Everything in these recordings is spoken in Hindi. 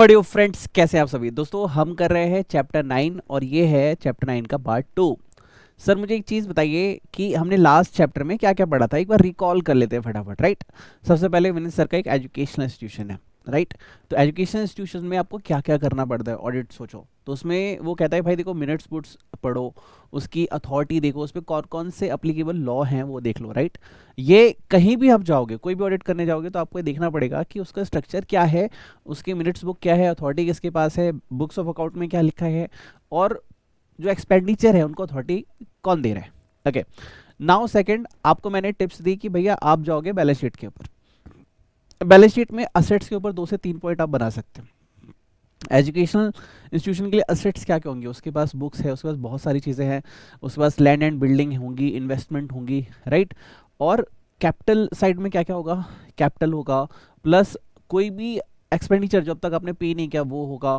ऑडियो फ्रेंड्स, कैसे हैं आप सभी दोस्तों। हम कर रहे हैं चैप्टर 9 और ये है चैप्टर 9 का पार्ट 2। सर मुझे एक चीज़ बताइए कि हमने लास्ट चैप्टर में क्या क्या पढ़ा था, एक बार रिकॉल कर लेते हैं फटाफट। राइट, सबसे पहले विनीत सर का एक एजुकेशनल इंस्टीट्यूशन है। राइट, तो एजुकेशनल इंस्टीट्यूशन में आपको क्या क्या करना पड़ता है, ऑडिट सोचो। तो उसमें वो कहता है भाई देखो, मिनट्स बुक्स पढ़ो, उसकी अथॉरिटी देखो, उस पर कौन कौन से अप्लीकेबल लॉ हैं वो देख लो। राइट, ये कहीं भी आप जाओगे, कोई भी ऑडिट करने जाओगे तो आपको ये देखना पड़ेगा कि उसका स्ट्रक्चर क्या है, उसकी मिनट्स बुक क्या है, अथॉरिटी किसके पास है, बुक्स ऑफ अकाउंट में क्या लिखा है, और जो एक्सपेंडिचर है उनको अथॉरिटी कौन दे रहा है। ओके, नाउ सेकंड, आपको मैंने टिप्स दी कि भैया आप जाओगे बैलेंस शीट के ऊपर, बैलेंस शीट में असेट्स के ऊपर 2 से 3 पॉइंट आप बना सकते हैं। एजुकेशनल इंस्टीट्यूशन के लिए असेट्स क्या क्या होंगे, उसके पास बुक्स है, उसके पास बहुत सारी चीज़ें हैं, उसके पास लैंड एंड बिल्डिंग होंगी, इन्वेस्टमेंट होंगी। राइट, और कैपिटल साइड में क्या क्या होगा, कैपिटल होगा, प्लस कोई भी एक्सपेंडिचर जो अब तक आपने पे नहीं किया वो होगा,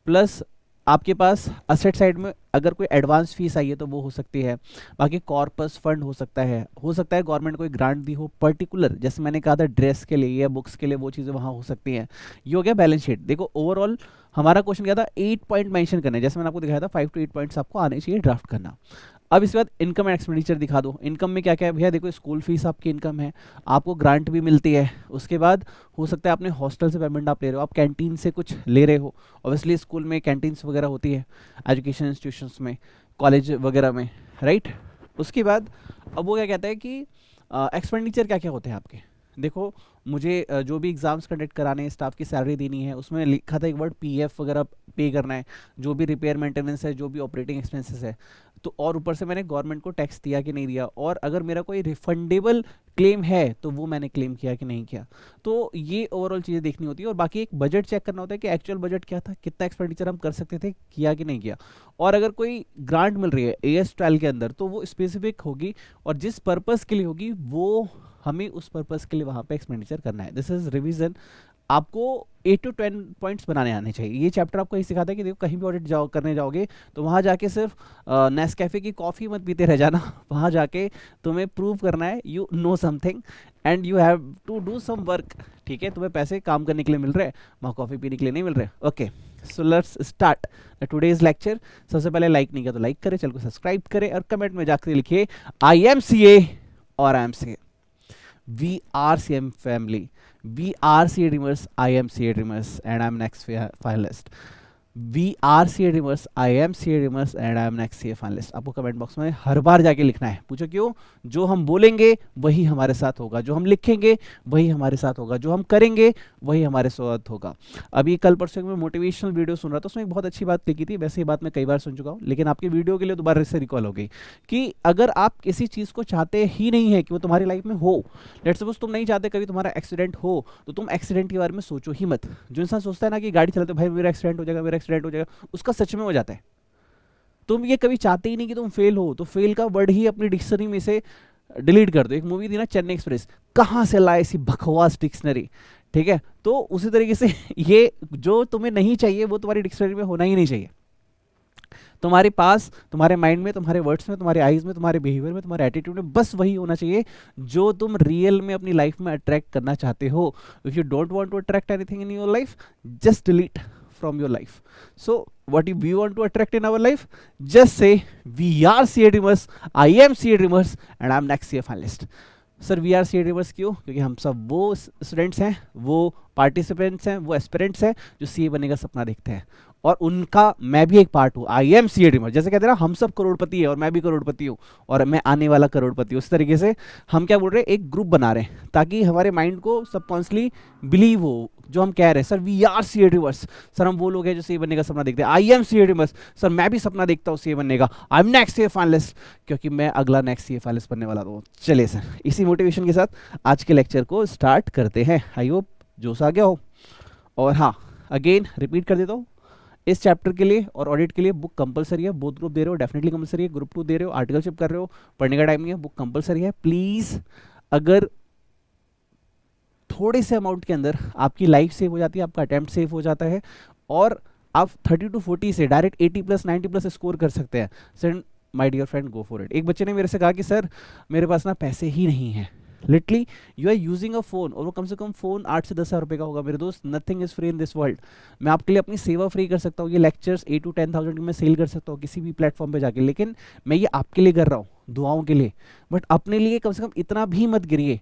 प्लस आपके पास असेट साइड में अगर कोई एडवांस फीस आई है तो वो हो सकती है, बाकी कॉर्पस फंड हो सकता है गवर्नमेंट कोई ग्रांट दी हो पर्टिकुलर, जैसे मैंने कहा था ड्रेस के लिए या बुक्स के लिए, वो चीज़ें वहाँ हो सकती हैं। ये हो गया बैलेंस शीट। देखो ओवरऑल हमारा क्वेश्चन क्या था, 8 पॉइंट मेंशन करने, जैसे मैंने आपको दिखाया था 5 to 8 पॉइंट्स आपको आने चाहिए ड्राफ्ट करना। अब इसके बाद इनकम एंड एक्सपेंडिचर दिखा दो। इनकम में क्या क्या है भैया, देखो स्कूल फीस आपकी इनकम है, आपको ग्रांट भी मिलती है, उसके बाद हो सकता है आपने हॉस्टल से पेमेंट आप ले रहे हो, आप कैंटीन से कुछ ले रहे हो, ऑब्वियसली स्कूल में कैंटीन्स वगैरह होती है, एजुकेशन इंस्टीट्यूशंस में, कॉलेज वगैरह में। राइट, उसके बाद अब वो क्या कहता है कि एक्सपेंडिचर क्या क्या होते हैं आपके। देखो मुझे जो भी एग्जाम्स कंडक्ट कराने हैं, स्टाफ की सैलरी देनी है, उसमें लिखा था एक वर्ड पीएफ वगैरह पे करना है, जो भी रिपेयर मेंटेनेंस है, जो भी ऑपरेटिंग एक्सपेंसेस है। तो और ऊपर से मैंने गवर्नमेंट को टैक्स दिया कि नहीं दिया, और अगर मेरा कोई रिफंडेबल क्लेम है तो वो मैंने क्लेम किया कि नहीं किया। तो ये ओवरऑल चीज़ें देखनी होती है, और बाकी एक बजट चेक करना होता है कि एक्चुअल बजट क्या था, कितना एक्सपेंडिचर हम कर सकते थे, किया कि नहीं किया। और अगर कोई ग्रांट मिल रही है AS 12 के अंदर तो वो स्पेसिफिक होगी, और जिस पर्पज़ के लिए होगी वो हमें उस पर्पज़ के लिए वहाँ पे एक्सपेंडिचर करना है। This is revision. आपको 8 to 10 पॉइंट्स बनाने आने चाहिए। ये चैप्टर आपको यही सिखाता है कि देखो कहीं भी ऑडिट करने जाओगे तो वहाँ जाके सिर्फ नेस्कैफे की कॉफ़ी मत पीते रह जाना। वहाँ जाके तुम्हें प्रूव करना है you know something and you have to do some work. ठीक है, तुम्हें पैसे काम करने के लिए मिल रहे हैं, वहाँ कॉफ़ी पीने के लिए नहीं मिल रहे। Okay, so let's start today's lecture. सबसे पहले लाइक नहीं किया तो लाइक करें, चैनल को सब्सक्राइब करें, और कमेंट में जाकर लिखिए IMCA और IMCA। We are CM family. We are CA Dreamers. I am CA Dreamers, and I'm next finalist. We are CA Dreamers. I am CA Dreamers, and I am next CA finalist. आपको कमेंट बॉक्स में हर बार जाके लिखना है। पूछो क्यों? जो हम बोलेंगे वही हमारे साथ होगा, जो हम लिखेंगे वही हमारे साथ होगा, जो हम करेंगे वही हमारे साथ होगा। अभी कल परसों में मोटिवेशनल वीडियो सुन रहा था, उसमें एक बहुत अच्छी बात लिखी थी। वैसे ये बात मैं कई बार सुन चुका हूँ, लेकिन आपकी वीडियो के लिए दोबारा से रिकॉल हो गई कि अगर आप किसी चीज़ को चाहते ही नहीं है कि वो तुम्हारी लाइफ में हो, लेट्स सपोज तुम नहीं चाहते कभी तुम्हारा एक्सीडेंट हो, तो तुम एक्सीडेंट के बारे में सोचो ही मत। जो इंसान सोचता है ना कि गाड़ी चलाते भाई मेरा एक्सीडेंट हो जाएगा, मेरा एक्सीडेंट हो जाएगा, उसका सच में हो जाता है। तुम ये कभी चाहते ही नहीं कि तुम फेल हो, तो फेल का वर्ड ही अपनी डिक्शनरी में से डिलीट कर दो। एक मूवी थी ना चेन्नई एक्सप्रेस, कहाँ से लाए ऐसी बकवास डिक्शनरी। ठीक है, तो उसी तरीके से ये जो तुम्हें नहीं चाहिए वो तुम्हारी डिक्शनरी में होना ही नहीं चाहिए। तुम्हारे पास, तुम्हारे माइंड में, तुम्हारे वर्ड्स में, तुम्हारे आईज में, तुम्हारे बिहेवियर में, तुम्हारे एटीट्यूड में बस वही होना चाहिए जो तुम रियल में अपनी लाइफ में अट्रैक्ट करना चाहते हो। If you don't want to attract anything in your life, just delete from your life. So what if we want to attract in our life? Just say we are CA Dreamers, I am CA Dreamers, and I'm next CA finalist. Sir we are CA Dreamers क्यों? क्योंकि हम सब वो स्टूडेंट्स हैं, वो पार्टिसिपेंट्स हैं, वो एस्पिरेंट्स हैं जो CA बनने का सपना देखते हैं, और उनका मैं भी एक पार्ट हूँ। I am CA Dreamer। जैसे कहते हैं ना हम सब करोड़पति है और मैं भी करोड़पति हूँ और मैं आने वाला करोड़पति हूँ, उस तरीके से हम क्या बोल रहे हैं, एक ग्रुप बना रहे हैं ताकि हमारे माइंड को सबकॉन्शियसली बिलीव हो जो हम कह रहे हैं। Sir we are CA Dreamers, sir हम वो लोग हैं जो CA बनने का सपना देखते हैं। I am CA Dreamers, sir मैं भी सपना देखता हूँ CA बनने का। I am next CA finalist, क्योंकि मैं अगला नेक्स्ट CA फाइनलिस्ट बनने वाला हूँ। चलिए सर, इसी मोटिवेशन के साथ आज के लेक्चर को स्टार्ट करते हैं। आई होप जोश आ गया हो। और हाँ, अगेन रिपीट कर देता हूँ, इस चैप्टर के लिए और ऑडिट के लिए बुक कंपलसरी है। बोथ ग्रुप दे रहे हो, डेफिनेटली कंपलसरी है। ग्रुप 2 दे रहे हो, आर्टिकलशिप कर रहे हो, पढ़ने का टाइम नहीं है, बुक कंपलसरी है। प्लीज़, अगर थोड़े से अमाउंट के अंदर आपकी लाइफ सेव हो जाती है, आपका अटेम्प्ट सेव हो जाता है, और आप 30 to 40 से डायरेक्ट 80+ 90+ स्कोर कर सकते हैं, sir my dear friend go for it. एक बच्चे ने मेरे से कहा कि सर मेरे पास ना पैसे ही नहीं है, literally you are using a phone, और वो कम से कम फोन 8 से 10 हज़ार रुपये का होगा मेरे दोस्त। Nothing is free in this world. मैं आपके लिए अपनी सेवा फ्री कर सकता हूँ, ये लेक्चर्स 8 to 10,000 में सेल कर सकता हूँ किसी भी प्लेटफॉर्म पे जाके, लेकिन मैं ये आपके लिए कर रहा हूँ, दुआओं के लिए। बट अपने लिए कम से कम इतना भी मत गिरिए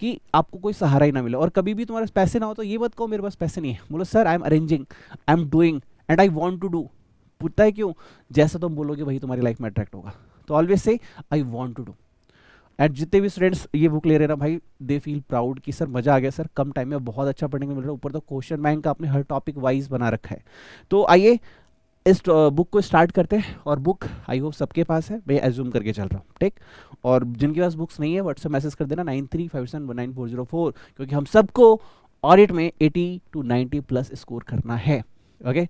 कि आपको कोई सहारा ही ना मिले। और कभी भी तुम्हारे पास पैसे ना हो तो ये मत कहो मेरे पास पैसे नहीं है, बोलो sir I am arranging, I am doing and I want to do. पूछता है क्यों? जैसा तुम बोलोगे वही तुम्हारी लाइफ में अट्रैक्ट होगा। तो ऑलवेज से I want to do. And जितने भी स्टूडेंट्स ये बुक ले रहे हैं ना भाई, दे फील प्राउड कि सर मजा आ गया सर, कम टाइम में बहुत अच्छा पढ़ने को मिल रहा है, ऊपर तो क्वेश्चन बैंक का आपने हर टॉपिक वाइज बना रखा है। तो आइए इस बुक को स्टार्ट करते हैं। और बुक आई होप सबके पास है, मैं एज्यूम करके चल रहा हूँ, ठीक। और जिनके पास बुक्स नहीं है व्हाट्सएप मैसेज कर देना 9357199404, क्योंकि हम सबको ऑडिट में 80 to 90 प्लस स्कोर करना है। ओके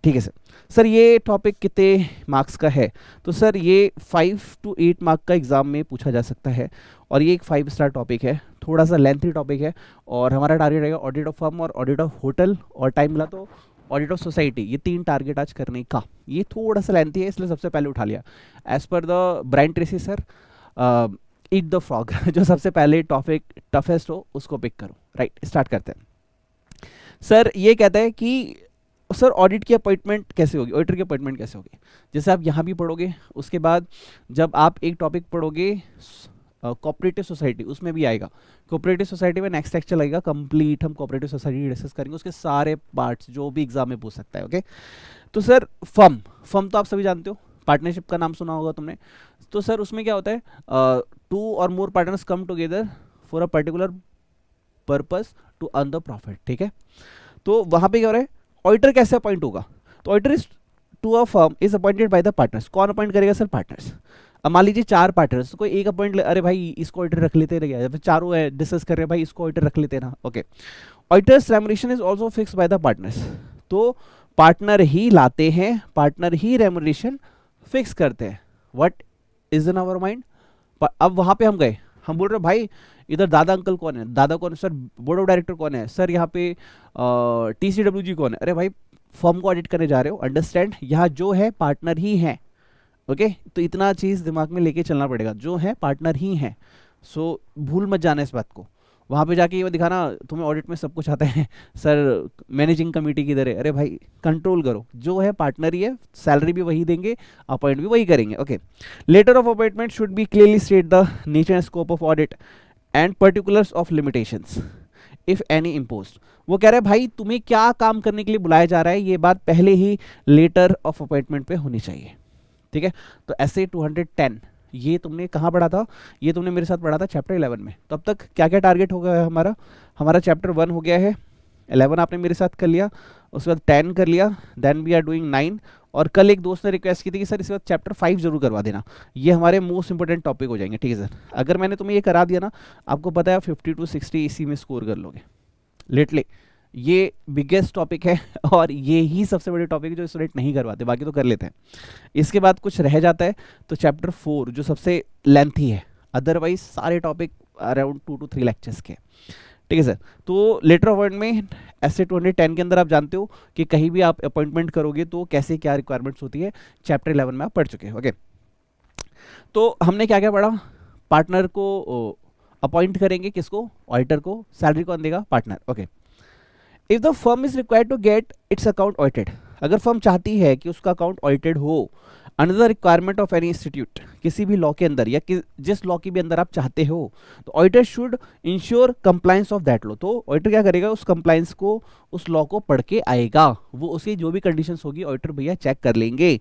ठीक है सर। सर ये टॉपिक कितने मार्क्स का है? तो सर ये 5 to 8 मार्क का एग्जाम में पूछा जा सकता है, और ये एक 5 स्टार टॉपिक है, थोड़ा सा लेंथी टॉपिक है। और हमारा टारगेट रहेगा ऑडिट ऑफ फर्म और ऑडिट ऑफ होटल, और टाइम मिला तो ऑडिट ऑफ सोसाइटी, ये 3 टारगेट आज करने का। ये थोड़ा सा लेंथी है इसलिए सबसे पहले उठा लिया। As per the Brian Tracy sir, eat the frog जो सबसे पहले टॉपिक टफेस्ट हो उसको पिक करो। राइट स्टार्ट करते हैं। सर ये कहता है कि सर ऑडिट की अपॉइंटमेंट कैसे होगी, ऑडिटर की अपॉइंटमेंट कैसे होगी? जैसे आप यहाँ भी पढ़ोगे, उसके बाद जब आप एक टॉपिक पढ़ोगे कोऑपरेटिव सोसाइटी, उसमें भी आएगा। कोऑपरेटिव सोसाइटी में नेक्स्ट लेक्चर लगेगा कंप्लीट, हम कोऑपरेटिव सोसाइटी डिस्कस करेंगे, उसके सारे पार्ट्स जो भी एग्जाम में पूछ सकता है। ओके तो सर फर्म, फर्म तो आप सभी जानते हो, पार्टनरशिप का नाम सुना होगा तुमने। तो सर उसमें क्या होता है, 2 or more partners come together for a particular purpose to earn the profit, ठीक है। तो वहां पे क्या हो रहा है, ऑडिटर कैसे अपॉइंट होगा? तो auditor is to a firm is appointed by the partners. कौन अपॉइंट करेगा सर? पार्टनर्स। अब मान लीजिए 4 पार्टनर्स, तो कोई एक अपॉइंट, अरे भाई इसको ऑडिटर रख लेते रह गया, चारों है डिस्कस कर रहे हैं भाई इसको ऑडिटर रख लेते ना। Okay auditor's remuneration is also fix by the partners. तो पार्टनर ही लाते हैं, पार्टनर ही रेमुनरेशन फिक्स करते हैं। What is in our mind? अब वहां पे हम गए, हम बोल रहे भाई इधर दादा अंकल कौन है, दादा कौन है सर, बोर्ड ऑफ डायरेक्टर कौन है सर, यहाँ पे TCWG कौन है? अरे भाई फर्म को ऑडिट करने जा रहे हो, अंडरस्टैंड, यहाँ जो है पार्टनर ही है। ओके तो इतना चीज़ दिमाग में लेके चलना पड़ेगा, जो है पार्टनर ही है। सो भूल मत जाना इस बात को। वहाँ पे जाके ये दिखाना तुम्हें ऑडिट में सब कुछ आता है सर मैनेजिंग कमेटी किधर है, अरे भाई कंट्रोल करो, जो है पार्टनर ही है, सैलरी भी वही देंगे, अपॉइंट भी वही करेंगे। Okay letter of appointment should be clearly state the nature and scope of audit and particulars of limitations if any imposed. वो कह रहे हैं भाई तुम्हें क्या काम करने के लिए बुलाया जा रहा है, ये बात पहले ही लेटर ऑफ अपॉइंटमेंट पे होनी चाहिए, ठीक है। तो ऐसे 210 ये तुमने कहाँ पढ़ा था? ये तुमने मेरे साथ पढ़ा था चैप्टर 11 में। तो अब तक क्या क्या टारगेट हो गया है हमारा? हमारा चैप्टर 1 हो गया है, 11 आपने मेरे साथ कर लिया, उसके बाद 10 कर लिया, देन वी आर डूइंग 9। और कल एक दोस्त ने रिक्वेस्ट की थी कि सर इसके बाद चैप्टर 5 जरूर करवा देना, ये हमारे मोस्ट इंपॉर्टेंट टॉपिक हो जाएंगे, ठीक है सर। अगर मैंने तुम्हें ये करा दिया ना, आपको पता है 50 to 60 इसी में स्कोर कर लोगे लिटरली। ये बिगेस्ट टॉपिक है और ये ही सबसे बड़ी टॉपिक है जो स्टूडेंट नहीं करवाते, बाकी तो कर लेते हैं। इसके बाद कुछ रह जाता है तो चैप्टर 4 जो सबसे लेंथी है, अदरवाइज सारे टॉपिक अराउंड 2 to 3 लेक्चर्स के, ठीक है सर। तो लेटर ऑफ अपॉइंटमेंट ऐसे 210 के अंदर आप जानते हो कि कहीं भी आप अपॉइंटमेंट करोगे तो कैसे क्या रिक्वायरमेंट्स होती है, चैप्टर 11 में आप पढ़ चुके हैं। ओके तो हमने क्या क्या पढ़ा? पार्टनर को अपॉइंट करेंगे, किसको? ऑडिटर को। सैलरी कौन देगा? Partner. Okay if the firm is required to get its account audited, अगर फर्म चाहती है कि उसका अकाउंट ऑडिटेड हो under the requirement of any institute, किसी भी लॉ के अंदर या जिस लॉ के भी अंदर आप चाहते हो, तो auditor should ensure compliance of that law. तो ऑडिटर क्या करेगा? उस कंप्लायंस को, उस लॉ को पढ़ के आएगा, वो उसकी जो भी कंडीशंस होगी ऑडिटर भैया चेक कर लेंगे।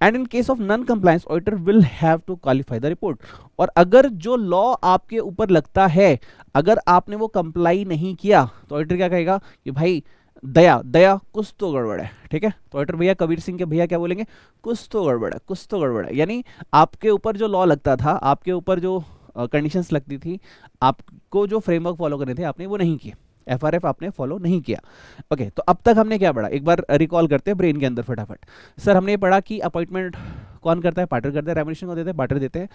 And in case of non compliance auditor will have to qualify the report. और अगर जो लॉ आपके ऊपर लगता है, अगर आपने वो कंप्लाई नहीं किया, तो ऑडिटर क्या कहेगा कि भाई दया दया कुछ तो गड़बड़ है, ठीक है। तो ऑडिटर भैया, कबीर सिंह के भैया क्या बोलेंगे? कुछ तो गड़बड़ है, कुछ तो गड़बड़ है। यानी आपके ऊपर जो लॉ लगता था, आपके ऊपर जो कंडीशंस लगती थी, आपको जो फ्रेमवर्क फॉलो करने थे, आपने वो नहीं किए, FRF आपने फॉलो नहीं किया। ओके तो अब तक हमने क्या पढ़ा, एक बार रिकॉल करते हैं ब्रेन के अंदर फटाफट। सर हमने ये पढ़ा कि अपॉइंटमेंट कौन करता है? पार्टनर करता है। रेमुनरेशन कौन देते हैं? पार्टनर देते हैं।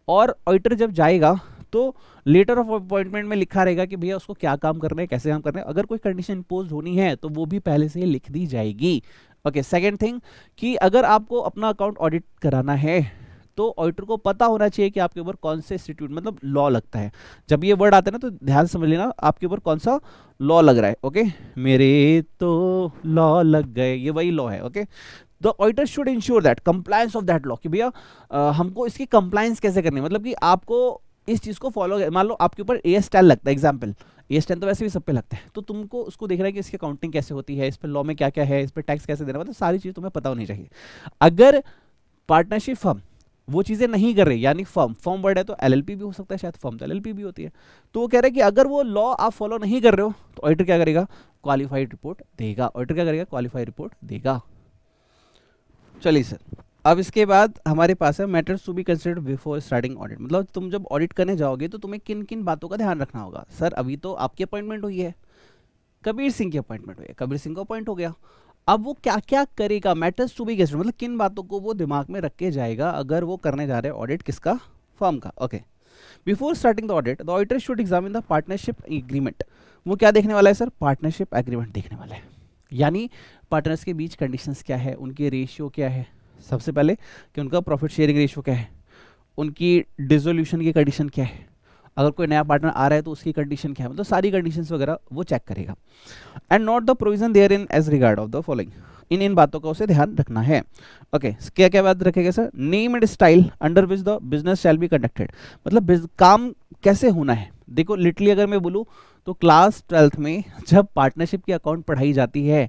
और ऑडिटर जब जाएगा तो लेटर ऑफ अपॉइंटमेंट में लिखा रहेगा कि भैया उसको क्या काम करना है, कैसे काम करना है। अगर कोई कंडीशन इंपोज होनी है तो वो भी पहले से लिख दी जाएगी। ओके सेकंड थिंग कि अगर आपको अपना अकाउंट ऑडिट कराना है तो ऑडिटर को पता होना चाहिए कि आपके ऊपर कौन से इंस्टीट्यूट मतलब लॉ लगता है। जब ये वर्ड आते हैं ना तो ध्यान समझ लेना आपके ऊपर कौन सा लॉ लग रहा है। ओके, मेरे तो लॉ लग गए, ये वही लॉ है। Okay, the auditor should ensure that compliance of that law, कि भैया हमको इसकी कंप्लायंस कैसे करनी है, मतलब कि आपको इस चीज को फॉलो, मान लो आपके ऊपर AS10 लगता है, एग्जाम्पल AS10 तो वैसे भी सब पे लगता है, तो तुमको उसको देखना है कि इसकी अकाउंटिंग कैसे होती है, इस पर लॉ में क्या क्या है, इस पर टैक्स कैसे देना, मतलब सारी चीज तुम्हें पता होनी चाहिए। अगर पार्टनरशिप फर्म वो चीजें नहीं कर रही, यानी फर्म वर्ड है तो LLP भी हो सकता है, शायद फर्म तो LLP भी होती है, तो वो कह रहे हैं कि अगर वो लॉ आप फॉलो नहीं कर रहे हो तो ऑडिटर क्या करेगा, क्वालिफाइड रिपोर्ट देगा। ऑडिटर क्या करेगा, क्वालिफाइड रिपोर्ट देगा। चलिए सर, अब इसके बाद हमारे पास है matters to be considered before starting audit, मतलब तुम जब ऑडिट करने जाओगे तो तुम्हें किन किन बातों का ध्यान रखना होगा। सर अभी तो आपकी अपॉइंटमेंट हुई है, कबीर सिंह की अपॉइंटमेंट हुई है, कबीर सिंह को अपॉइंट हो गया, अब वो क्या क्या करेगा, मैटर्स टू बी कंसिडर्ड मतलब किन बातों को वो दिमाग में रख के जाएगा अगर वो करने जा रहे हैं ऑडिट किसका, फर्म का। Okay, before starting the audit the auditor should examine the partnership agreement. वो क्या देखने वाला है सर, पार्टनरशिप एग्रीमेंट देखने वाला है, यानी पार्टनर्स के बीच कंडीशंस क्या है, उनके रेशियो क्या है, सबसे पहले कि उनका प्रॉफिट शेयरिंग रेशियो क्या है, उनकी डिसोल्यूशन की कंडीशन क्या है, अगर कोई नया पार्टनर आ रहा है तो उसकी कंडीशन क्या है, मतलब सारी कंडीशंस वगैरह वो चेक करेगा। And not the provision there in as regard of the following, इन बातों का उसे ध्यान रखना है। ओके, क्या क्या बात रखेगा sir, name and style under which the business shall be conducted, मतलब काम कैसे होना है। देखो लिटरली अगर मैं बोलूँ तो क्लास 12th में जब पार्टनरशिप की अकाउंट पढ़ाई जाती है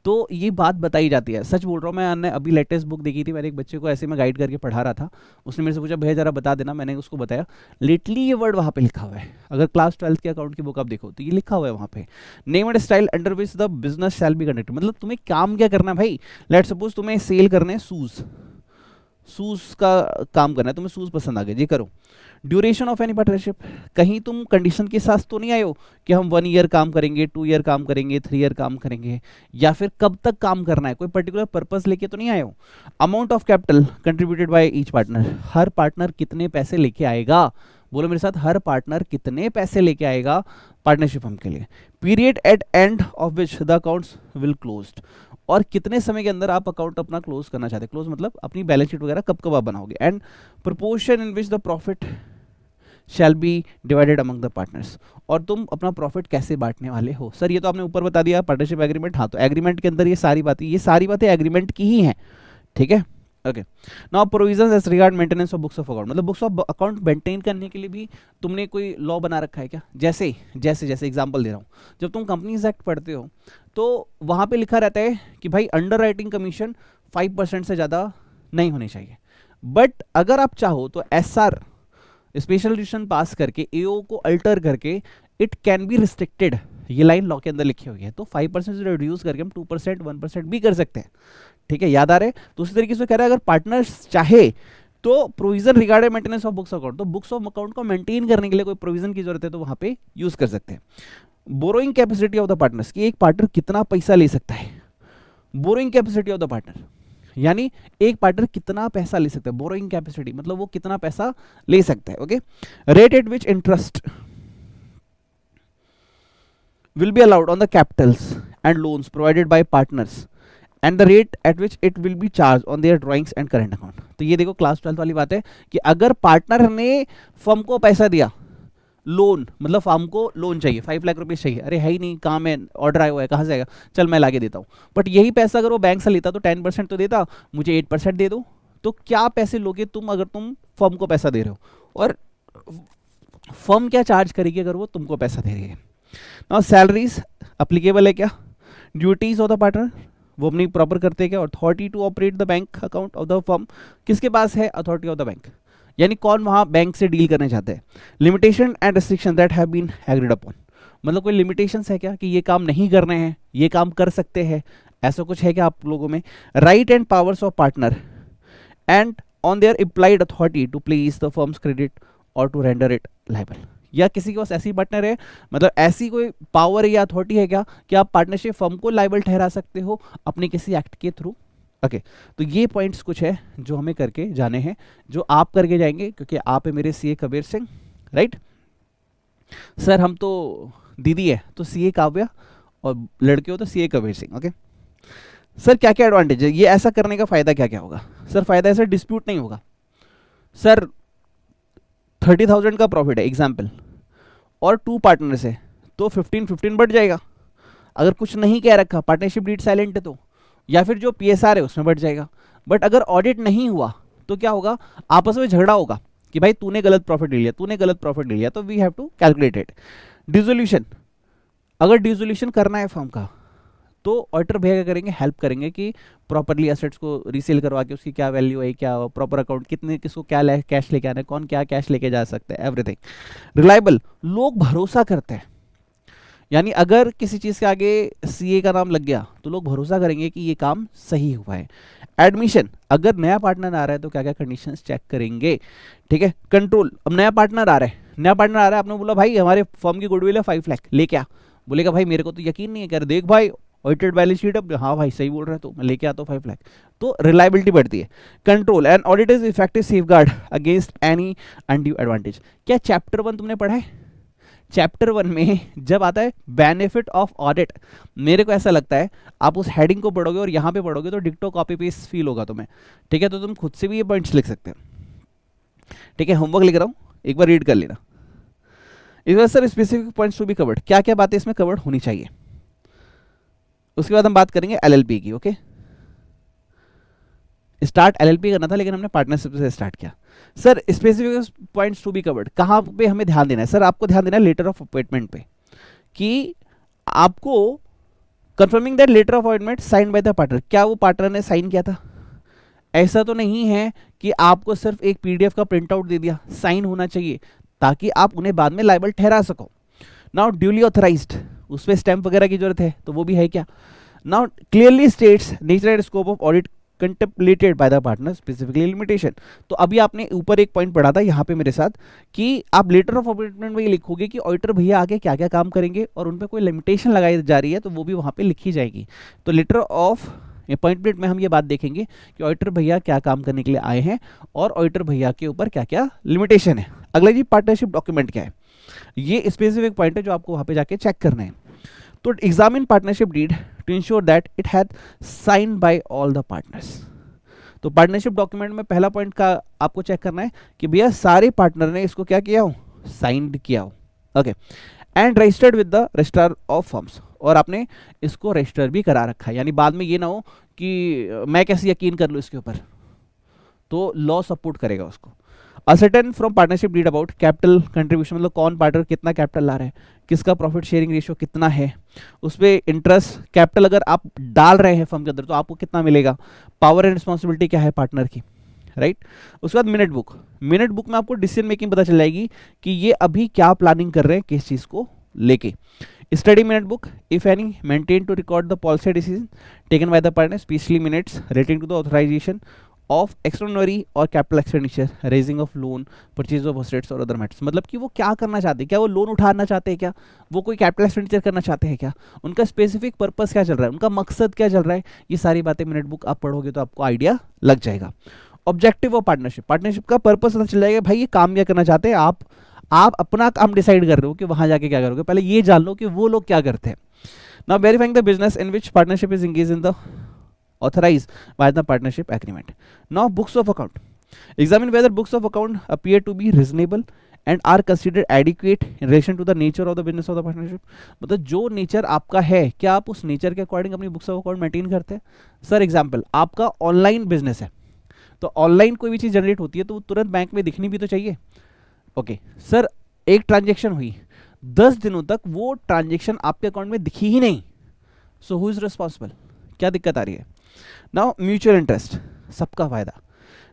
तो ये बात बताई जाती है, सच बोल रहा हूँ मैं, अभी लेटेस्ट बुक देखी थी, मैंने एक बच्चे को ऐसे में गाइड करके पढ़ा रहा था, उसने मेरे से पूछा भैया जरा बता देना, मैंने उसको बताया, लिटरली ये वर्ड वहाँ पे लिखा हुआ है। अगर क्लास 12th की अकाउंट की बुक आप देखो तो ये लिखा हुआ है वहाँ पे, name and style under which the business shall be conducted, मतलब तुम्हें काम क्या करना है भाई। लेट्स सपोज तुम्हें सेल करने शूज का काम करना है, तुम्हें शूज पसंद आ गए जी, करो। ड्यूरेशन ऑफ एनी पार्टनरशिप, कहीं तुम कंडीशन के साथ तो नहीं आए हो कि हम 1 ईयर काम करेंगे, 2 ईयर काम करेंगे, 3 ईयर काम करेंगे, या फिर कब तक काम करना है, कोई पर्टिकुलर पर्पस लेके तो नहीं आए हो। Amount of capital contributed by each partner, her partner कितने पैसे लेके आएगा, बोलो मेरे साथ, हर पार्टनर कितने पैसे लेके आएगा पार्टनरशिप फर्म के लिए। Period at end of which the accounts will closed, और कितने समय के अंदर आप अकाउंट अपना क्लोज करना चाहते हैं, क्लोज मतलब अपनी बैलेंस शीट वगैरह कब कब आप बनाओगे। And proportion in which the profit shall be divided among the partners, और तुम अपना प्रॉफिट कैसे बांटने वाले हो। सर ये तो आपने ऊपर बता दिया पार्टनरशिप एग्रीमेंट, हाँ तो एग्रीमेंट के अंदर ये सारी बातें एग्रीमेंट की ही हैं, ठीक है। Okay, now provisions as regard maintenance of books of account, मतलब बुक्स ऑफ अकाउंट मेंटेन करने के लिए भी तुमने कोई लॉ बना रखा है क्या। जैसे जैसे एग्जांपल दे रहा हूँ, जब तुम कंपनीज एक्ट पढ़ते हो तो वहाँ पे लिखा रहता है कि भाई अंडर राइटिंग कमीशन 5% से ज़्यादा नहीं होनी चाहिए, बट अगर आप चाहो तो SR स्पेशल रेजोल्यूशन पास करके AO को अल्टर करके इट कैन बी रिस्ट्रिक्टेड, ये लाइन लॉ के अंदर लिखी हुई है, तो 5% से रिड्यूस करके हम 2% 1% भी कर सकते हैं, ठीक है, याद आ रहे हैं। तो उसी तरीके से कह रहा है अगर पार्टनर्स चाहे तो provision regarding maintenance of books account, तो बुक्स ऑफ अकाउंट को मेंटेन करने के लिए कोई प्रोविजन की जरूरत है तो वहां पे यूज कर सकते हैं। Borrowing capacity of the partners, कि एक पार्टनर कितना पैसा ले सकता है, borrowing capacity of the partner, यानी एक पार्टनर कितना पैसा ले सकता है, बोरोइंग कैपेसिटी मतलब वो कितना पैसा ले सकता है। Okay, rate at which interest will be allowed on the capitals and loans provided by partners and the rate at which it will be charged on their drawings and current account। तो ये देखो क्लास 12 वाली बात है कि अगर पार्टनर ने फर्म को पैसा दिया, लोन मतलब फर्म को लोन चाहिए, 5 लाख रुपए चाहिए, अरे है ही नहीं, काम है, ऑर्डर आया हुआ है, कहाँ से आएगा, चल मैं लाके देता हूँ, बट यही पैसा अगर वो बैंक से लेता तो 10% तो देता, मुझे 8% दे दो, तो क्या पैसे लोगे तुम अगर तुम फर्म को पैसा दे रहे हो, और फर्म क्या चार्ज करेगी अगर वो तुमको पैसा दे रही है। नाउ सैलरीज अप्लीकेबल है क्या, ड्यूटीज ऑफ द पार्टनर वो अपनी प्रॉपर करते हैं क्या, authority to operate the bank account of the firm किसके पास है, अथॉरिटी ऑफ द बैंक, यानी कौन वहां बैंक से डील करने चाहते हैं। Limitation and restriction that have been agreed upon, मतलब कोई लिमिटेशंस है क्या कि ये काम नहीं करने हैं, ये काम कर सकते हैं, ऐसा कुछ है क्या आप लोगों में। Right and powers of partner and on their implied authority to place the firm's credit और टू रेंडर इट लायबल, या किसी के पास ऐसी पार्टनर है, मतलब ऐसी कोई पावर या अथॉरिटी है क्या कि आप पार्टनरशिप फर्म को लायबल ठहरा सकते हो अपने किसी एक्ट के थ्रू। ओके, तो ये पॉइंट्स कुछ है जो हमें करके जाने हैं, जो आप करके जाएंगे क्योंकि आप है मेरे CA Kabir Singh, right. Sir हम तो दीदी है तो CA काव्या, और लड़के हो तो CA Kabir Singh. Okay sir, क्या क्या एडवांटेज है, ये ऐसा करने का फायदा क्या क्या होगा। सर फायदा है सर डिस्प्यूट नहीं होगा, सर 30,000 का प्रॉफिट है एग्जाम्पल, और 2 पार्टनर्स है, तो 15-15 बढ़ जाएगा। अगर कुछ नहीं कह रखा, पार्टनरशिप डीड साइलेंट है तो, या फिर जो पीएसआर है उसमें बढ़ जाएगा। बट अगर ऑडिट नहीं हुआ तो क्या होगा, आपस में झगड़ा होगा कि भाई तूने गलत प्रॉफिट ले लिया, तूने गलत प्रॉफिट ले लिया, तो we have to calculate it. Dissolution, अगर डिसोल्यूशन करना है फर्म का तो ऑडिटर भैया क्या करेंगे, हेल्प करेंगे कि प्रॉपरली एसेट्स को रीसेल करवा के उसकी क्या वैल्यू है, क्या प्रॉपर अकाउंट, कितने किसको क्या कैश लेके आना है, कौन क्या कैश लेके जा सकता है, एवरीथिंग। रिलायबल, लोग भरोसा करते हैं, यानी अगर किसी चीज़ के आगे सीए का नाम लग गया तो लोग भरोसा करेंगे कि ये काम सही हुआ है। एडमिशन, अगर नया पार्टनर आ रहा है तो क्या क्या कंडीशंस चेक करेंगे, ठीक है। कंट्रोल, अब नया पार्टनर आ रहा है, नया पार्टनर आ रहा है, आपने बोला भाई हमारे फर्म की गुडविल है 5 लाख, लेके आ। बोलेगा भाई मेरे को तो यकीन नहीं है, कह रहे देख भाई ऑडिटेड बैलेंस शीट, अब हाँ भाई सही बोल रहा है तो मैं लेके आता हूँ 5 लाख, तो रिलायबिलिटी बढ़ती है। Control and audit is effective safeguard against any undue advantage. क्या चैप्टर 1 तुमने पढ़ा है? चैप्टर 1 में जब आता है बेनिफिट ऑफ ऑडिट, मेरे को ऐसा लगता है आप उस हेडिंग को पढ़ोगे और यहाँ पे पढ़ोगे तो डिक्टो कॉपी पेस्ट फील होगा तुम्हें, ठीक है। तो तुम खुद से भी ये पॉइंट्स लिख सकते हो, ठीक है। होमवर्क लिख रहा हूँ, एक बार रीड कर लेना। इस बार sir specific points to be covered, क्या क्या बातें इसमें कवर्ड होनी चाहिए। उसके बाद हम बात करेंगे एलएलपी की, ओके। स्टार्ट एलएलपी करना था लेकिन हमने पार्टनरशिप से स्टार्ट किया। Sir specific points to be covered, कहाँ पे हमें ध्यान देना है? सर आपको ध्यान देना है लेटर ऑफ अपॉइंटमेंट पे, कि आपको confirming that letter of appointment sign by the partner, क्या वो पार्टनर ने साइन किया था? ऐसा तो नहीं है कि आपको सिर्फ एक पीडीएफ का प्रिंट आउट दे दिया, साइन होना चाहिए ताकि आप उन्हें बाद में लायबल ठहरा सको। नाउ ड्यूली ऑथराइज्ड, उस पर स्टैंप वगैरह की जरूरत है तो वो भी है क्या? Now clearly states nature and scope of audit contemplated bye the partner, specifically limitation. तो अभी आपने ऊपर एक पॉइंट पढ़ा था यहाँ पे मेरे साथ कि आप लेटर ऑफ अपॉइंटमेंट में ये लिखोगे कि ऑडिटर भैया आगे क्या क्या काम करेंगे और उन पर कोई लिमिटेशन लगाई जा रही है तो वो भी वहाँ पे लिखी जाएगी। तो लेटर ऑफ अपॉइंटमेंट में हम ये बात देखेंगे कि ऑडिटर भैया क्या काम करने के लिए आए हैं और ऑडिटर भैया के ऊपर क्या क्या लिमिटेशन है। अगला जी पार्टनरशिप डॉक्यूमेंट क्या है, ये स्पेसिफिक पॉइंट है जो आपको वहाँ पे जाके चेक करना है। तो examine partnership deed to ensure that it had sign by all the partners. तो पार्टनरशिप डॉक्यूमेंट में पहला पॉइंट का आपको चेक करना है कि भैया सारे पार्टनर ने इसको क्या किया हो, साइंड किया हो, okay. And registered with the registrar of firms, और आपने इसको रजिस्टर भी करा रखा है, यानी बाद में ये ना हो कि मैं कैसे यकीन कर लूँ इसके ऊपर, तो लॉ सपोर्ट करेगा उसको। Ascertain from partnership deed about capital contribution, मतलब कौन पार्टनर कितना कैपिटल ला रहा है, किसका प्रॉफिट शेयरिंग रेशियो कितना है, उस पर इंटरेस्ट कैपिटल अगर आप डाल रहे हैं फर्म के अंदर तो आपको कितना मिलेगा, पावर एंड रिस्पॉन्सिबिलिटी क्या है पार्टनर की, राइट। उसके बाद मिनट बुक, मिनट बुक में आपको डिसीजन मेकिंग पता चल जाएगी कि ये अभी क्या प्लानिंग कर रहे हैं किस चीज़ को लेके। Study minute book if any maintain to record the policy decision taken by the partner, specially minutes relating to the authorisation of extraordinary और capital expenditure, raising of loan, purchase of assets और अदर मैटर्स। मतलब कि वो क्या करना चाहते हैं, क्या वो लोन उठाना चाहते हैं, क्या वो कोई कैपिटल एक्सपेंडिचर करना चाहते हैं, क्या उनका स्पेसिफिक पर्पस क्या चल रहा है, उनका मकसद क्या चल रहा है, ये सारी बातें मिनट बुक आप पढ़ोगे तो आपको आइडिया लग जाएगा। ऑब्जेक्टिव ऑफ पार्टनरशिप, पार्टनरशिप का पर्पस पता चल जाएगा, भाई ये काम क्या करना चाहते हैं, आप अपना काम डिसाइड कर रहे हो कि वहां जाके क्या करोगे, पहले ये जान लो कि वो लोग क्या करते हैं। Now verifying the business in which partnership is engaged in the authorized by the partnership agreement. Now books of account, examine whether books of account appear to be reasonable and are considered adequate in relation to the nature of the business of the partnership. मतलब जो नेचर आपका है क्या आप उस नेचर के अकॉर्डिंग अपनी बुक्स ऑफ अकाउंट मेंटेन करते हैं। सर एग्जांपल, आपका ऑनलाइन बिजनेस है तो ऑनलाइन कोई भी चीज़ जनरेट होती है तो वो तुरंत बैंक में दिखनी भी तो चाहिए, ओके। सर एक ट्रांजेक्शन हुई 10 दिनों तक वो ट्रांजेक्शन आपके अकाउंट में दिखी ही नहीं, सो हु इज रिस्पॉन्सिबल, क्या दिक्कत आ रही है। नाउ म्यूचुअल इंटरेस्ट, सबका फायदा।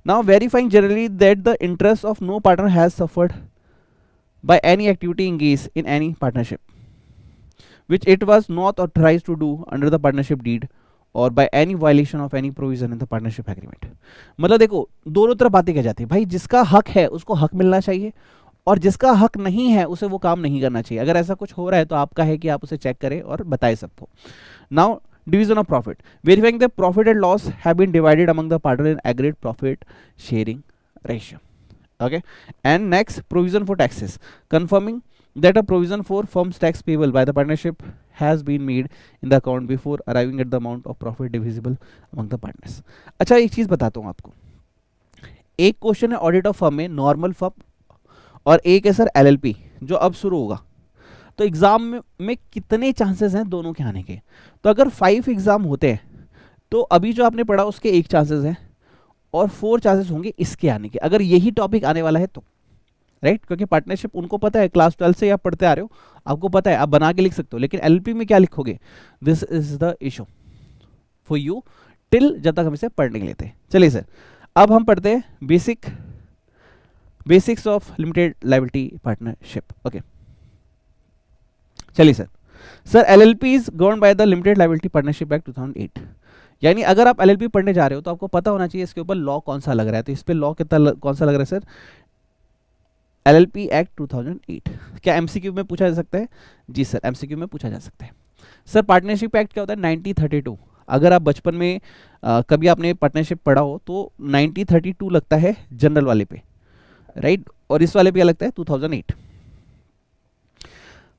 Now verifying generally that the interest of no partner has suffered by any activity engage in any partnership which it was not authorised to do under the partnership deed और by any violation of any provision in the partnership agreement. मतलब देखो दोनों तरफ बातें कह जाती है, भाई जिसका हक है उसको हक मिलना चाहिए और जिसका हक नहीं है उसे वो काम नहीं करना चाहिए। अगर ऐसा कुछ हो रहा है तो आपका है कि आप उसे चेक करें और बताएं सबको। Now division of profit, verifying the profit and loss have been divided among the partner in agreed profit sharing ratio, okay. And next, provision for taxes, confirming that a provision for firm's tax payable by the partnership has been made in the account before arriving at the amount of profit divisible among the partners. अच्छा एक चीज बताता हूँ आपको, एक क्वेश्चन है ऑडिट ऑफ फर्म में नॉर्मल फर्म, और एक है सर एलएलपी जो अब शुरू होगा। तो एग्जाम में कितने चांसेस हैं दोनों के आने के? तो अगर 5 एग्जाम होते हैं तो अभी जो आपने पढ़ा उसके 1 चांसेस हैं और 4 चांसेस होंगे इसके आने के, अगर यही टॉपिक आने वाला है तो, राइट? क्योंकि पार्टनरशिप उनको पता है, क्लास 12 से आप पढ़ते आ रहे हो, आपको पता है, आप बना के लिख सकते हो। लेकिन एलएलपी में क्या लिखोगे? This is the issue for you till जब तक हम इसे पढ़ने के लेते हैं। चलिए सर, अब हम पढ़ते हैं basics of limited liability partnership. Okay, चलिए sir LLP is govern by the limited liability partnership act 2008। यानी अगर आप एलएलपी पढ़ने जा रहे हो तो आपको पता होना चाहिए इसके ऊपर लॉ कौन सा लग रहा है। तो इस पे लॉ कितना कौन सा लग रहा है सर? LLP act 2008। क्या एमसीक्यू में पूछा जा सकता है? जी सर, एमसीक्यू में पूछा जा सकता है। सर पार्टनरशिप एक्ट क्या होता है? 1932। अगर आप बचपन में कभी आपने पार्टनरशिप पढ़ा हो तो 1932 लगता है जनरल वाले पे, राइट? और इस वाले पे क्या लगता है? 2008।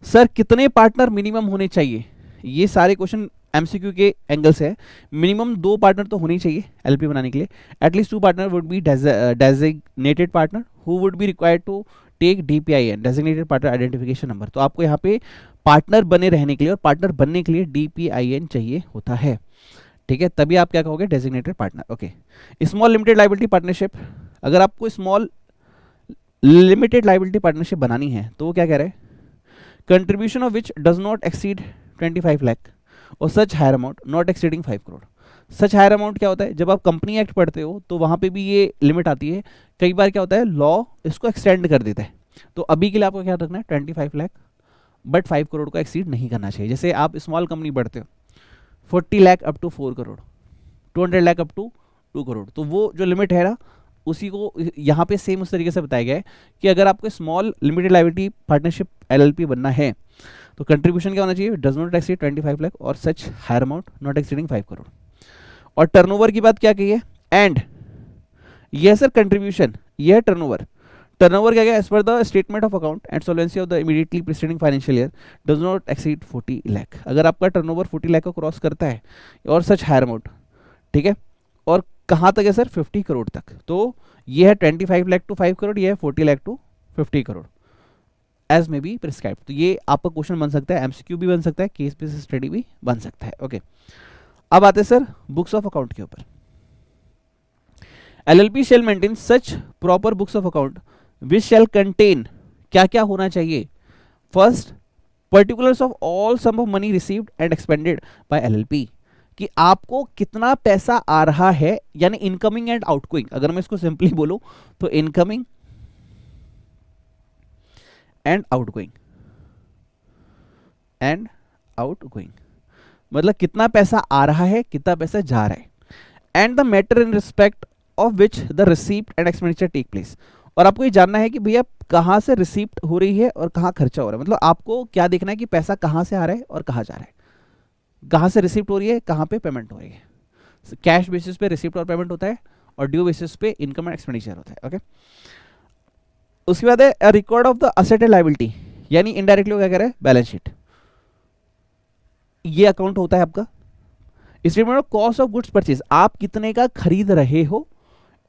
सर कितने पार्टनर मिनिमम होने चाहिए? ये सारे क्वेश्चन एमसीक्यू के एंगल से है। मिनिमम 2 पार्टनर तो होने चाहिए एलपी बनाने के लिए। At least 2 partner would be designated partner who would be required to take DPIN, designated partner identification number. तो आपको यहाँ पे पार्टनर बने रहने के लिए और पार्टनर बनने के लिए डीपीआईएन चाहिए होता है, ठीक है? तभी आप क्या कहोगे? Designated partner. Okay, small limited liability partnership, अगर आपको स्मॉल लिमिटेड लायबिलिटी पार्टनरशिप बनानी है तो वो क्या कह रहे हैं? Contribution of which does not exceed 25 lakh और such higher amount not exceeding 5 crore. Such higher amount क्या होता है? जब आप कंपनी एक्ट पढ़ते हो तो वहां पे भी ये लिमिट आती है। कई बार क्या होता है, लॉ इसको एक्सटेंड कर देता है। तो अभी के लिए आपको क्या रखना है? 25 लाख, बट 5 करोड़ को एक्सीड नहीं करना चाहिए। जैसे आप स्मॉल कंपनी पढ़ते हो 40 lakh up to 4 crore, 200 lakh up to 2 crore, तो वो जो लिमिट है ना उसी को यहाँ पे सेम उस तरीके से बताया गया है कि अगर आपको small limited liability partnership LLP बनना है तो कंट्रीब्यूशन क्या होना चाहिए? डज नॉट एक्सीड 25 लाख और such higher amount not exceeding 5 crore. और टर्नओवर की बात क्या कही है? एंड ये सर कंट्रीब्यूशन, ये है टर्नओवर। टर्नओवर क्या है? As per the statement of account and solvency of the immediately preceding financial year does not exceed 40 lakh. अगर आपका टर्नओवर 40 लाख को क्रॉस करता है और सच हायर अमाउंट, ठीक है? और कहाँ तक है सर? 50 करोड़ तक। तो ये है 25 लाख टू 5 करोड़, ये है 40 लाख टू 50 करोड़ एज में बी प्रिस्क्राइब। तो ये आपका क्वेश्चन बन सकता है, एमसीक्यू भी बन सकता है, केस बेस्ड स्टडी भी बन सकता है। ओके, अब आते हैं सर बुक्स ऑफ अकाउंट के ऊपर। LLP shall maintain such proper books of account which shall contain, क्या क्या होना चाहिए? First, particulars of all sum of money received and expended by LLP, कि आपको कितना पैसा आ रहा है, यानी इनकमिंग एंड आउटगोइंग। अगर मैं इसको सिंपली बोलूं तो इनकमिंग एंड आउटगोइंग, मतलब कितना पैसा आ रहा है, कितना पैसा जा रहा है। And the matter in respect of which the receipt and expenditure take place, और आपको ये जानना है कि भैया कहाँ से रिसीप्ट हो रही है और कहाँ खर्चा हो रहा है। मतलब आपको क्या देखना है कि पैसा कहाँ से आ रहा है और कहाँ जा रहा है, कहाँ से रिसीप्ट हो रही है, कहाँ पे पेमेंट हो रही है। कैश बेसिस पे रिसीप्ट और पेमेंट होता है और ड्यू बेसिस पे इनकम एंड एक्सपेंडिचर होता है। ओके, उसके बाद है record of the asset and liability, यानी इनडायरेक्टली क्या कह रहा है? Balance sheet. ये अकाउंट होता है आपका। Statement of cost of goods purchase, आप कितने का खरीद रहे हो।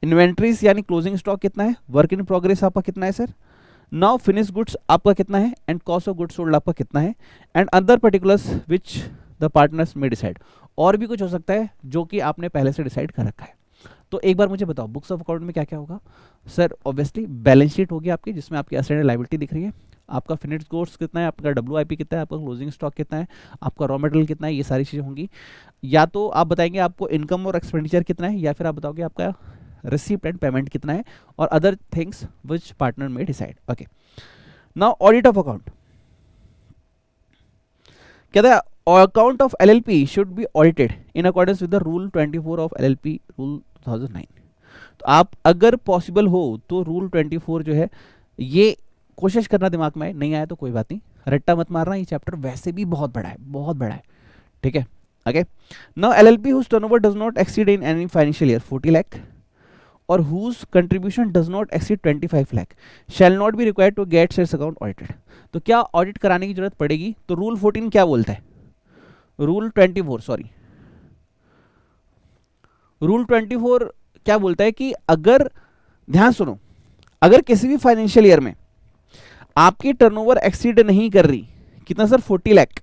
इन्वेंट्रीज यानी क्लोजिंग स्टॉक कितना है, वर्क इन प्रोग्रेस आपका कितना है सर। नाउ फिनिश गुड्स आपका कितना है and cost of goods sold आपका कितना है, and other particulars which the partners में डिसाइड। और भी कुछ हो सकता है जो कि आपने पहले से डिसाइड कर रखा है। तो एक बार मुझे बताओ बुक्स ऑफ अकाउंट में क्या क्या होगा सर। ऑब्वियसली बैलेंस शीट होगी आपकी, जिसमें आपकी एसेट एंड लायबिलिटी दिख रही है, आपका फिनिश्ड गुड्स कितना है, आपका डब्ल्यूआईपी कितना है, आपका क्लोजिंग स्टॉक कितना है, आपका रॉ मटेरियल कितना है, ये सारी चीज़ें होंगी। या तो आप बताएंगे आपको इनकम और एक्सपेंडिचर कितना है, या फिर आप बताओगे आपका रिसीप्ट एंड पेमेंट कितना है, और अदर थिंग्स विच पार्टनर में decide. Okay, now audit of account कहता है account of LLP should be audited in accordance with the rule 24 of LLP rule 2009। तो आप अगर पॉसिबल हो तो रूल 24 जो है ये कोशिश करना दिमाग में, नहीं आया तो कोई बात नहीं, रट्टा मत मारना। ये चैप्टर वैसे भी बहुत बड़ा है, बहुत बड़ा है, ठीक है। Okay, now LLP whose turnover does not exceed in any financial year 40 lakh और whose contribution does not exceed 25 lakh shall not be required to get sales account audited. तो क्या ऑडिट कराने की जरूरत पड़ेगी? तो रूल 14 क्या बोलता है, रूल 24 क्या बोलता है कि अगर ध्यान सुनो, अगर किसी भी फाइनेंशियल ईयर में आपकी टर्नओवर एक्सीड नहीं कर रही, कितना सर, 40 लाख,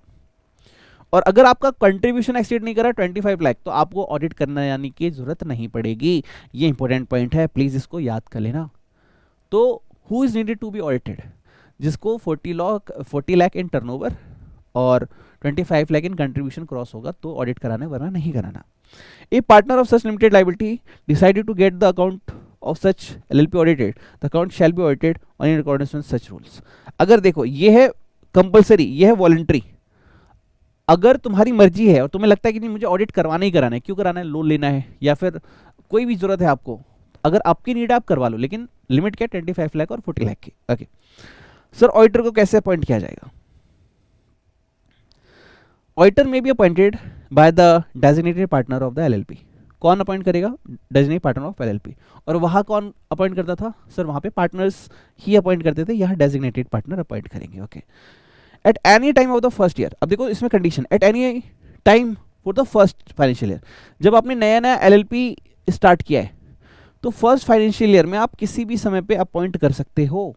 और अगर आपका कंट्रीब्यूशन एक्सीड नहीं कर रहा 25 लाख, तो आपको ऑडिट करना यानी कि जरूरत नहीं पड़ेगी। ये इंपॉर्टेंट पॉइंट है, प्लीज इसको याद कर लेना। तो who is needed to be audited? जिसको 40 लाख इन टर्नओवर और 25 लाख इन कंट्रीब्यूशन क्रॉस होगा तो ऑडिट कराना, वरना नहीं कराना। A partner of such limited liability decided to get the account of such LLP audited, the account shall be audited on in accordance with such rules. अगर देखो, ये है कंपलसरी, ये है वॉलंटरी। अगर तुम्हारी मर्जी है और तुम्हें लगता है कि नहीं मुझे ऑडिट करवाना ही कराना है, क्यों कराना है, लोन लेना है या फिर कोई भी जरूरत है आपको, अगर आपकी नीड है आप करवा लो, लेकिन लिमिट क्या, 25 लाख और 40 लाख की। ओके सर, ऑडिटर को कैसे अपॉइंट किया जाएगा? ऑडिटर में be appointed by the designated partner of the LLP. कौन अपॉइंट करेगा? Designated partner of LLP. और वहां कौन अपॉइंट करता था? सर वहां पे पार्टनर्स ही अपॉइंट करते थे, यहाँ डेजिग्नेटेड पार्टनर अपॉइंट करेंगे। Okay, at any time of the first year. अब देखो इसमें condition, at any time for the first financial year. जब आपने नया नया एलएलपी स्टार्ट किया है तो फर्स्ट फाइनेंशियल ईयर में आप किसी भी समय पे अपॉइंट कर सकते हो,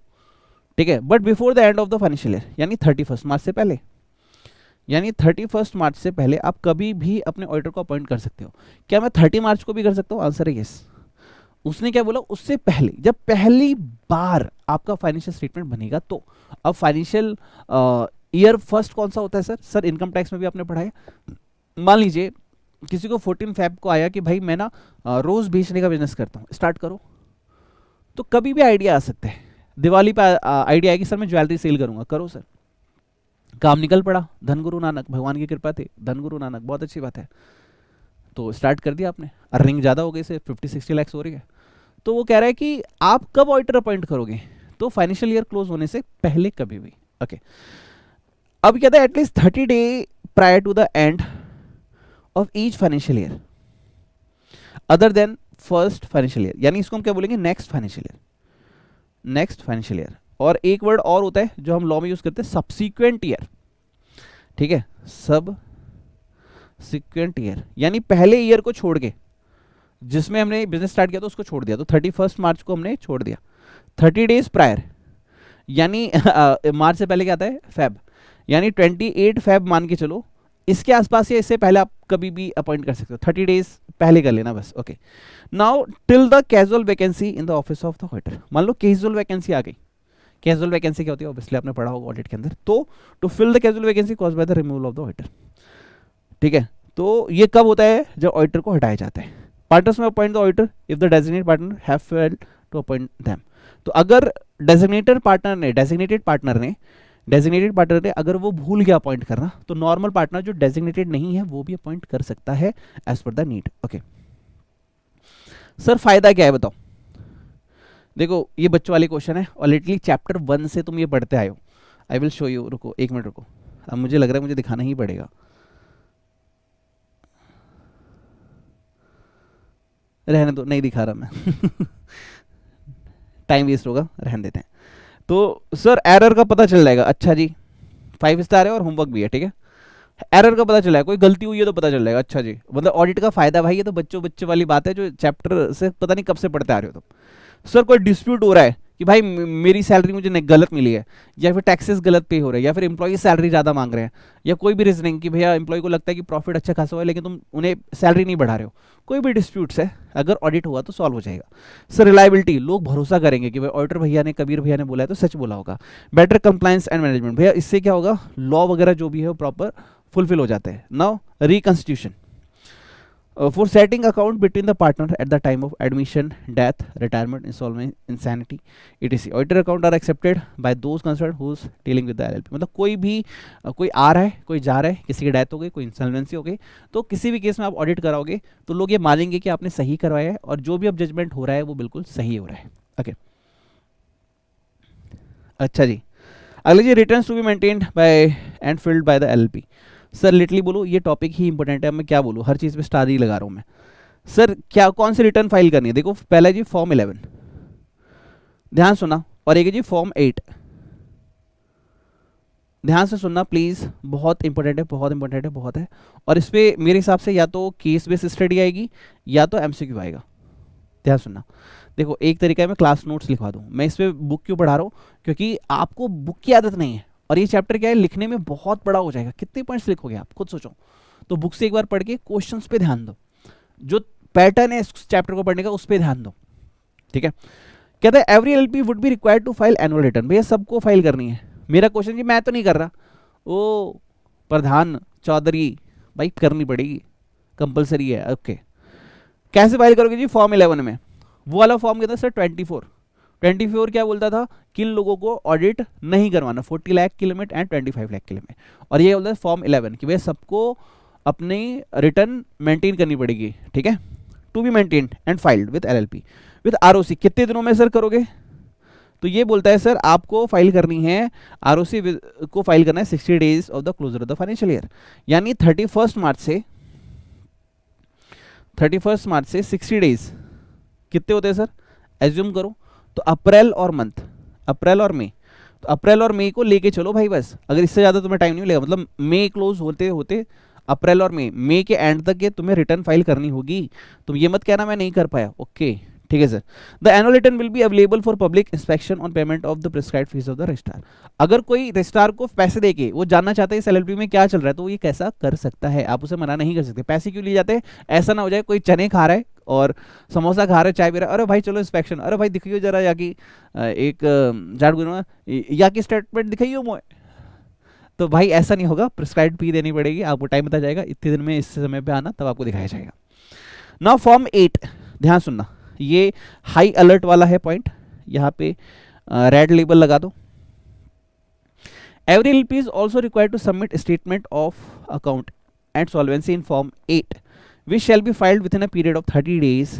ठीक है, but before the end of the financial year, यानी 31 मार्च से पहले। यानी 31 मार्च से पहले आप कभी भी अपने ऑडिटर को अपॉइंट कर सकते हो। क्या मैं 30 मार्च को भी कर सकता हूँ? आंसर है यस। उसने क्या बोला? उससे पहले, जब पहली बार आपका फाइनेंशियल स्टेटमेंट बनेगा तो। अब फाइनेंशियल ईयर फर्स्ट कौन सा होता है सर? सर इनकम टैक्स में भी आपने पढ़ा है। मान लीजिए किसी को 14 फेब को आया कि भाई मैं ना रोज बेचने का बिजनेस करता हूँ, स्टार्ट करो, तो कभी भी आइडिया आ सकता है। दिवाली पे आइडिया है कि सर मैं ज्वेलरी सेल करूंगा, करो सर। काम निकल पड़ा, धनगुरु नानक, भगवान की कृपा थी, धनगुरु नानक, बहुत अच्छी बात है, तो स्टार्ट कर दिया आपने। अर्निंग ज़्यादा हो गई से 50-60 लाख हो रही है। तो वो कह रहा है कि आप कब ऑडिटर अपॉइंट करोगे? तो फाइनेंशियल ईयर क्लोज होने से पहले कभी भी। ओके, अब कहता है at least 30 day prior to the end of each financial year other than first financial year, यानी इसको हम क्या बोलेंगे? Next financial year. Next financial year, और एक वर्ड और होता है जो हम लॉ में यूज करते हैं, सब्सीक्वेंट ईयर, ठीक है, सब सिक्वेंट ईयर, यानी पहले ईयर को छोड़ के, जिसमें हमने बिजनेस स्टार्ट किया तो उसको छोड़ दिया, तो 31 मार्च को हमने छोड़ दिया। 30 डेज प्रायर, यानी मार्च से पहले क्या आता है? फेब, यानी 28 फेब मान के चलो, इसके आसपास या इससे पहले आप कभी भी अपॉइंट कर सकते हो, 30 डेज पहले कर लेना बस। Okay, now till the casual vacancy in the office of the auditor. मान लो कैजुअल वैकेंसी आ गई। कैजुअल वैकेंसी क्या होती है? ऑब्वियसली आपने पढ़ा होगा ऑडिट के अंदर। तो to fill the casual vacancy caused by the removal of the auditor, ठीक है। तो ये कब होता है? जब ऑडिटर को हटाया जाता है। पार्टनर्स में appoint the auditor if the designated partner have failed to appoint them. तो अगर डेजिग्नेटेड पार्टनर ने अगर वो भूल गया अपॉइंट करना, तो नॉर्मल पार्टनर जो डेजिग्नेटेड नहीं है वो भी अपॉइंट कर सकता है as per the need. Okay sir, फायदा क्या है बताओ? देखो ये बच्चों वाले क्वेश्चन है और लिटरली चैप्टर 1 से तुम ये पढ़ते आए हो। आई विल शो यू, रुको 1 मिनट रुको, अब मुझे लग रहा है मुझे दिखाना ही पड़ेगा। रहने दो, नहीं दिखा रहा मैं टाइम वेस्ट होगा, रहने देते हैं। तो सर एरर का पता चल जाएगा। अच्छा जी, 5 स्टार है और होमवर्क भी है, ठीक है। एरर का पता चला है, कोई गलती हुई है तो पता चल जाएगा। अच्छा जी, मतलब ऑडिट का फायदा भाई, ये तो बच्चों वाली बात है जो चैप्टर से पता नहीं कब से पढ़ते आ रहे हो तुम। सर कोई डिस्प्यूट हो रहा है कि भाई मेरी सैलरी मुझे गलत मिली है, या फिर टैक्सेस गलत पे हो रहे हैं, या फिर एम्प्लॉय सैलरी ज़्यादा मांग रहे हैं, या कोई भी रीजनिंग कि भैया एम्प्लॉय को लगता है कि प्रॉफिट अच्छा खासा हुआ है लेकिन तुम उन्हें सैलरी नहीं बढ़ा रहे हो, कोई भी डिस्प्यूट्स है अगर ऑडिट हुआ तो सॉल्व हो जाएगा। सर रिलायबिलिटी, लोग भरोसा करेंगे कि भाई ऑडिटर भैया ने, कबीर भैया ने बोला है तो सच बोला होगा। बेटर कंप्लायंस एंड मैनेजमेंट, भैया इससे क्या होगा? लॉ वगैरह जो भी है वो प्रॉपर फुलफिल हो जाते हैं। Now reconstitution for setting account between the partner at the time of admission, death, retirement, insolvency, insanity, etc. Auditor account are accepted by those concerned who's dealing with the LLP। मतलब कोई भी कोई आ रहा है, कोई जा रहा है, किसी की डेथ हो गई, कोई इंसॉल्वेंसी हो गई, तो किसी भी केस में आप ऑडिट कराओगे तो लोग ये मानेंगे कि आपने सही करवाया है और जो भी अब जजमेंट हो रहा है वो बिल्कुल सही हो रहा है। ओके अच्छा जी, अगले जी, returns to be maintained by and filled by the LLP. Sir literally बोलो ये टॉपिक ही इंपॉर्टेंट है, मैं क्या बोलूँ, हर चीज़ पे स्टार ही लगा रहा हूँ मैं। सर क्या, कौन सी रिटर्न फाइल करनी है? देखो पहला जी फॉर्म 11, ध्यान सुना, और एक जी फॉर्म 8, ध्यान से सुनना प्लीज़, बहुत इंपॉर्टेंट है, बहुत इंपॉर्टेंट है, बहुत है। और इस पर मेरे हिसाब से या तो केस बेस्ड स्टडी आएगी या तो एमसीक्यू आएगा। ध्यान सुनना, देखो एक तरीका है मैं क्लास नोट्स लिखवा दूँ, मैं इस पर बुक क्यों पढ़ा रहा हूँ, क्योंकि आपको बुक की आदत नहीं है और ये चैप्टर क्या है लिखने में बहुत बड़ा हो जाएगा, कितने पॉइंट्स लिखोगे आप खुद सोचो। तो बुक से एक बार पढ़ के क्वेश्चंस पे ध्यान दो, जो पैटर्न है इस चैप्टर को पढ़ने का उस पर ध्यान दो, ठीक है। कहते हैं every LLP would be required to file annual return, भैया सबको फाइल करनी है। मेरा क्वेश्चन जी मैं तो नहीं कर रहा, ओ प्रधान चौधरी भाई करनी पड़ेगी, कंपलसरी है, ओके। कैसे फाइल करोगे जी, फॉर्म 11 में, वो वाला फॉर्म कहता है सर 24 क्या बोलता था, किन लोगों को ऑडिट नहीं करवाना, 40 लाख की लिमिट एंड 25 लाख की लिमिट, और ये बोलता है फॉर्म 11 कि भैया सबको अपनी रिटर्न मेंटेन करनी पड़ेगी, ठीक है। To be maintained and filed with LLP with ROC, कितने दिनों में सर करोगे, तो ये बोलता है सर आपको फाइल करनी है, आरओसी को फाइल करना है 60 days of the closure of the financial year, यानी 31 मार्च से 60 डेज कितने होते हैं सर, एज्यूम करो तो अप्रैल और मई, तो अप्रैल और मई को लेके चलो भाई बस, अगर इससे ज़्यादा तुम्हें टाइम नहीं मिलेगा, मतलब मई क्लोज होते होते अप्रैल और मई के एंड तक ये तुम्हें रिटर्न फाइल करनी होगी, तुम ये मत कहना मैं नहीं कर पाया, ओके ठीक है sir. The annual return will be available for public inspection on payment of the prescribed fees of the registrar, अगर कोई रजिस्ट्रार को पैसे देके वो जानना चाहता है इस एलएलपी में क्या चल रहा है तो वो ये कैसा कर सकता है, आप उसे मना नहीं कर सकते। पैसे क्यों लिए जाते हैं, ऐसा ना हो जाए कोई चने खा रहा है और समोसा खा रहा है, चाय पी रहा है, अरे भाई चलो इंस्पेक्शन, अरे भाई दिखाइयो जरा या की एक झाड़ या की स्टेटमेंट दिखाइयो मोए, तो भाई ऐसा नहीं होगा, प्रिस्क्राइब्ड फी देनी पड़ेगी, आपको टाइम बताया जाएगा इतने दिन में इस समय पे आना, तब आपको दिखाया जाएगा। नाउ फॉर्म 8, ध्यान सुनना, ये हाई अलर्ट वाला है पॉइंट, यहाँ पे रेड लेबल लगा दो। Every LP is also required to submit statement of account and solvency in form 8 which shall be filed within a period of 30 days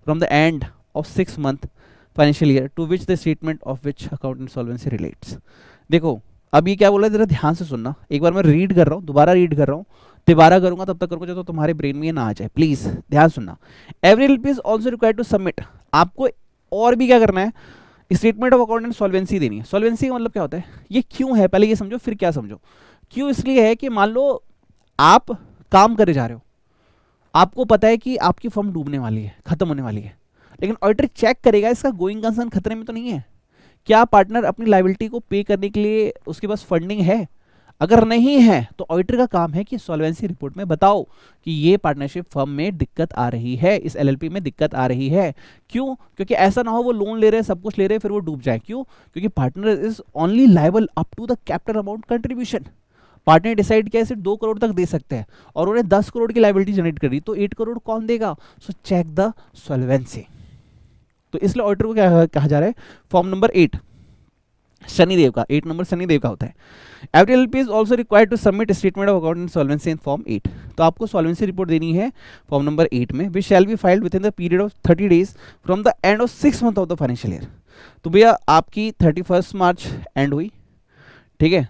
from the end of 6 month financial year to which the statement of which account insolvency relates। देखो अब ये क्या बोला है, जरा ध्यान से सुनना, एक बार मैं रीड कर रहा हूँ, दोबारा रीड कर रहा हूँ, दोबारा करूंगा तब तक करूंगा तो तुम्हारे ब्रेन में ये ना आ जाए, प्लीज ध्यान सुनना। Every LP is also required to submit, आपको और भी क्या करना है, statement of account and solvency देनी है। सॉल्वेंसी का मतलब क्या होता है, ये क्यों है पहले ये समझो फिर क्या समझो। क्यों इसलिए है कि मान लो आप काम करे जा रहे हो, आपको पता है कि आपकी फर्म डूबने वाली है, खत्म होने वाली है, लेकिन ऑडिटर चेक करेगा इसका गोइंग कंसर्न खतरे में तो नहीं है, क्या पार्टनर अपनी लायबिलिटी को पे करने के लिए उसके पास फंडिंग है, अगर नहीं है तो ऑडिटर का काम है कि सॉल्वेंसी रिपोर्ट में बताओ कि ये पार्टनरशिप फर्म में दिक्कत आ रही है, इस एलएलपी में दिक्कत आ रही है। क्यों, क्योंकि ऐसा ना हो वो लोन ले रहे हैं, सब कुछ ले रहे हैं, फिर वो डूब जाए। क्यों, क्योंकि partner is only liable up to the capital amount contribution, partner decide किया सिर्फ 2 करोड़ तक दे सकते हैं और उन्हें 10 करोड़ की लायबिलिटी जनरेट करी तो 8 करोड़ कौन देगा, सो चेक द सॉल्वेंसी। तो इसलिए ऑडिटर को क्या कहा जा रहा है, फॉर्म नंबर 8 शनिदेव का, 8 नंबर शनिदेव का होता है। Every LP is also required to submit statement of account and solvency in form 8, तो आपको सॉल्वेंसी रिपोर्ट देनी है फॉर्म नंबर 8 में, which shall be filed within the period of 30 days from the end of 6 month of the financial year. तो भैया आपकी 31 मार्च एंड हुई, ठीक है,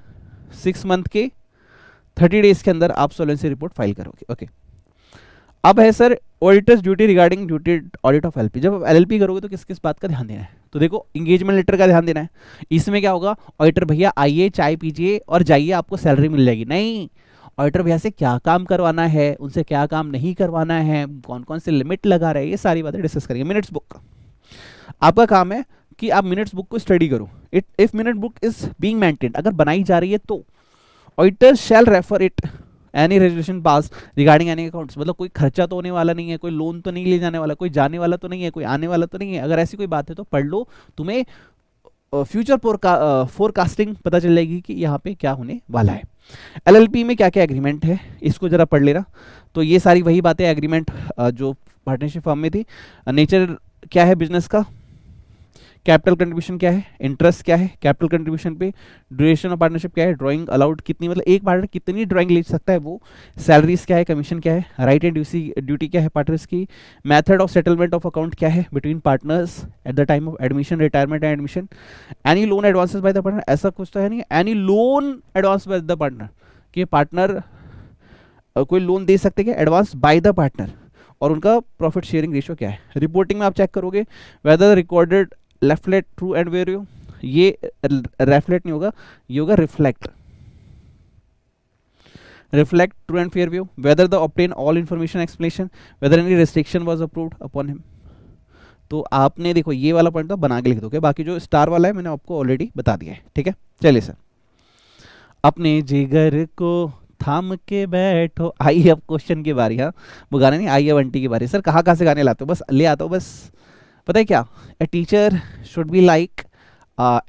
6 मंथ के 30 डेज के अंदर आप सॉल्वेंसी रिपोर्ट फाइल करोगे, ओके। अब है sir auditors duty regarding duty audit of LP, जब आप एलएलपी करोगे तो किस किस बात का ध्यान देना है, तो देखो एंगेजमेंट लेटर का ध्यान देना है। इसमें क्या होगा, ऑडिटर भैया आइए चाय पीजिए और जाइए आपको सैलरी मिल जाएगी, नहीं, ऑडिटर भैया से क्या काम करवाना है, उनसे क्या काम नहीं करवाना है, कौन कौन से लिमिट लगा रहे हैं, ये सारी बातें डिस्कस करेंगे। मिनट्स बुक आपका काम है कि आप मिनट्स बुक को स्टडी करो, if minute book is being maintained, अगर बनाई जा रही है तो auditor shall refer it any resolution pass regarding any accounts, मतलब कोई खर्चा तो होने वाला नहीं है, कोई लोन तो नहीं ले जाने वाला, कोई जाने वाला तो नहीं है, कोई आने वाला तो नहीं है, अगर ऐसी कोई बात है तो पढ़ लो, तुम्हें फ्यूचर फोरकास्टिंग पता चल जाएगी कि यहाँ पे क्या होने वाला है। एलएलपी में क्या क्या एग्रीमेंट है इसको जरा पढ़ लेना, तो ये सारी वही बातें एग्रीमेंट जो पार्टनरशिप फर्म में थी। नेचर क्या है बिजनेस का, कैपिटल कंट्रीब्यूशन क्या है, इंटरेस्ट क्या है कैपिटल कंट्रीब्यूशन पे, ड्यूरेशन ऑफ पार्टनरशिप क्या है, ड्राइंग अलाउड कितनी, मतलब एक पार्टनर कितनी ड्राइंग ले सकता है वो, सैलरीज क्या है, कमीशन क्या है, राइट एंड ड्यूटी क्या है पार्टनर्स की, method of settlement of account क्या है between partners at the time of admission, retirement and admission, any loan advances bye the partner, ऐसा कुछ तो है नहीं, any loan advance bye the partner, कि पार्टनर कोई लोन दे सकते क्या एडवांस बाय द पार्टनर, और उनका प्रॉफिट शेयरिंग रेशियो क्या है। रिपोर्टिंग में आप चेक करोगे वेदर रिकॉर्डेड लेफ्टलेट ट्रू एंड वेरियो, ये रेफ्लेक्ट नहीं होगा, ये होगा reflect true and fair view, whether the obtain all information explanation, whether any restriction was approved upon him, तो आपने देखो ये वाला पॉइंट तो बना के लिख दोगे, बाकी जो स्टार वाला है मैंने आपको ऑलरेडी बता दिया है, ठीक है। चलिए सर, अपने जिगर को थाम के बैठो, आइए अब क्वेश्चन की बारी। हाँ, वो गाने नहीं, आइए बंटी की बारी। सर कहाँ कहाँ से गाने लाते हो? बस ले आता हूँ बस। पता है क्या, a teacher should be like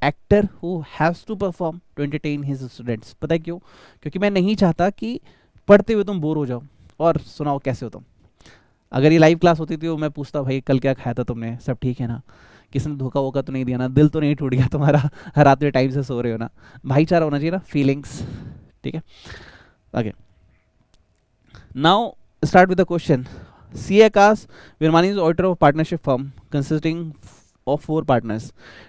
actor who haves to perform to entertain his students. पता है क्यों? क्योंकि मैं नहीं चाहता कि पढ़ते हुए तुम बोर हो जाओ। और सुनाओ कैसे हो तुम? अगर ये लाइव क्लास होती थी तो मैं पूछता भाई कल क्या खाया था तुमने, सब ठीक है ना, किसी ने धोखा वोखा तो नहीं दिया ना, दिल तो नहीं टूट गया तुम्हारा, रात में टाइम से सो रहे हो ना, भाईचारा होना चाहिए ना, फीलिंग्स, ठीक है। Okay, now start with the question. CA Akas Virmani is auditor of partnership firm consisting of 4 partners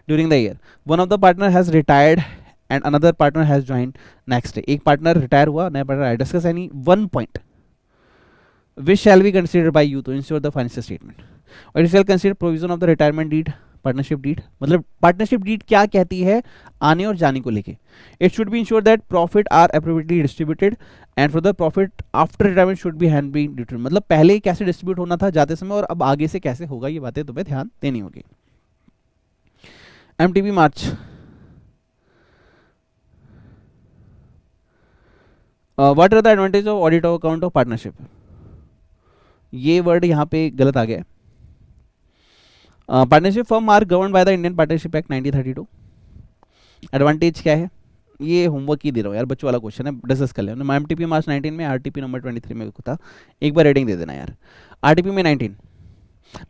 during the year. One of the partner has retired and another partner has joined next day. एक partner retire हुआ, नया partner आया. Discuss any one point which shall be considered by you to ensure the financial statement. Or it shall consider provision of the retirement deed, partnership deed. मतलब पार्टनरशिप डीड क्या कहती है आने और जाने को लेके। It should be ensure that profit are appropriately distributed and for the profit after retirement should be hand been determined. मतलब पहले कैसे डिस्ट्रीब्यूट होना था जाते समय और अब आगे से कैसे होगा, ये बातें तुम्हें ध्यान देनी होगी। MTB March, what are the advantage of audit of account of partnership. ये वर्ड यहाँ पे गलत आ गया है। Partnership firm are govern by the Indian Partnership Act 1932। Advantage क्या है, ये होमवर्क ही दे रहा हूँ यार, बच्चों वाला क्वेश्चन है, डिस्कस कर लेना। एमटीपी मार्च 19 में, आरटीपी नंबर 23 में था, एक बार रेडिंग दे देना यार। आरटीपी में 19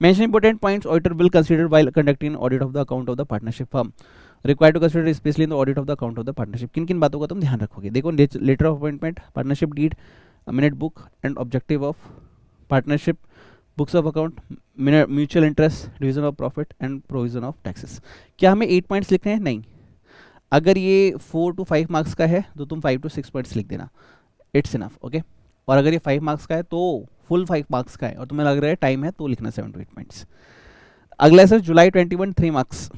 mention important points auditor will consider while conducting audit of the account of the partnership firm required to consider specially in the audit of the account of the partnership. किन किन बातों का तुम ध्यान रखोगे? देखो, letter of appointment, partnership deed, minute book and objective of partnership, books of account, mutual interest, division of profit and provision of taxes. क्या हमें 8 पॉइंट्स लिखने हैं? नहीं। अगर ये 4 to 5 मार्क्स का है तो तुम 5 to 6 पॉइंट्स लिख देना, इट्स इनफ, ओके। और अगर ये 5 मार्क्स का है तो फुल 5 मार्क्स का है और तुम्हें लग रहा है टाइम है तो लिखना 7 to 8 पॉइंट्स। अगला है sir July 21, 3 marks.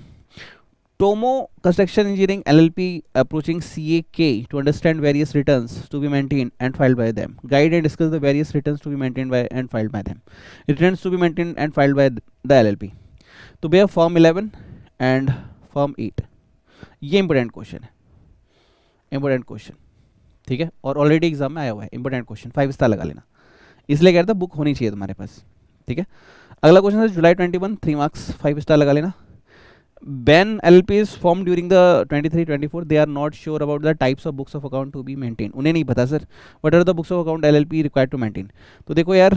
Tomo construction engineering LLP approaching CAK to understand various returns to be maintained and filed by them. Guide and discuss the various returns to be maintained by and filed by them. Returns to be maintained and filed by the LLP. तो भैया फॉर्म 11 एंड फॉर्म 8, ये इंपॉर्टेंट क्वेश्चन है, इंपॉर्टेंट क्वेश्चन, ठीक है। और ऑलरेडी एग्जाम में आया हुआ है इंपॉर्टेंट क्वेश्चन, 5 स्टार लगा लेना, इसलिए कह रहा था बुक होनी चाहिए तुम्हारे पास, ठीक है। अगला क्वेश्चन है जुलाई 21, 3 मार्क्स, 5 स्टार लगा लेना। When LLP is formed during the 23-24, they are not sure about the types of books of account to be maintained. उन्हें नहीं पता sir what are the books of account LLP required to maintain। तो देखो यार,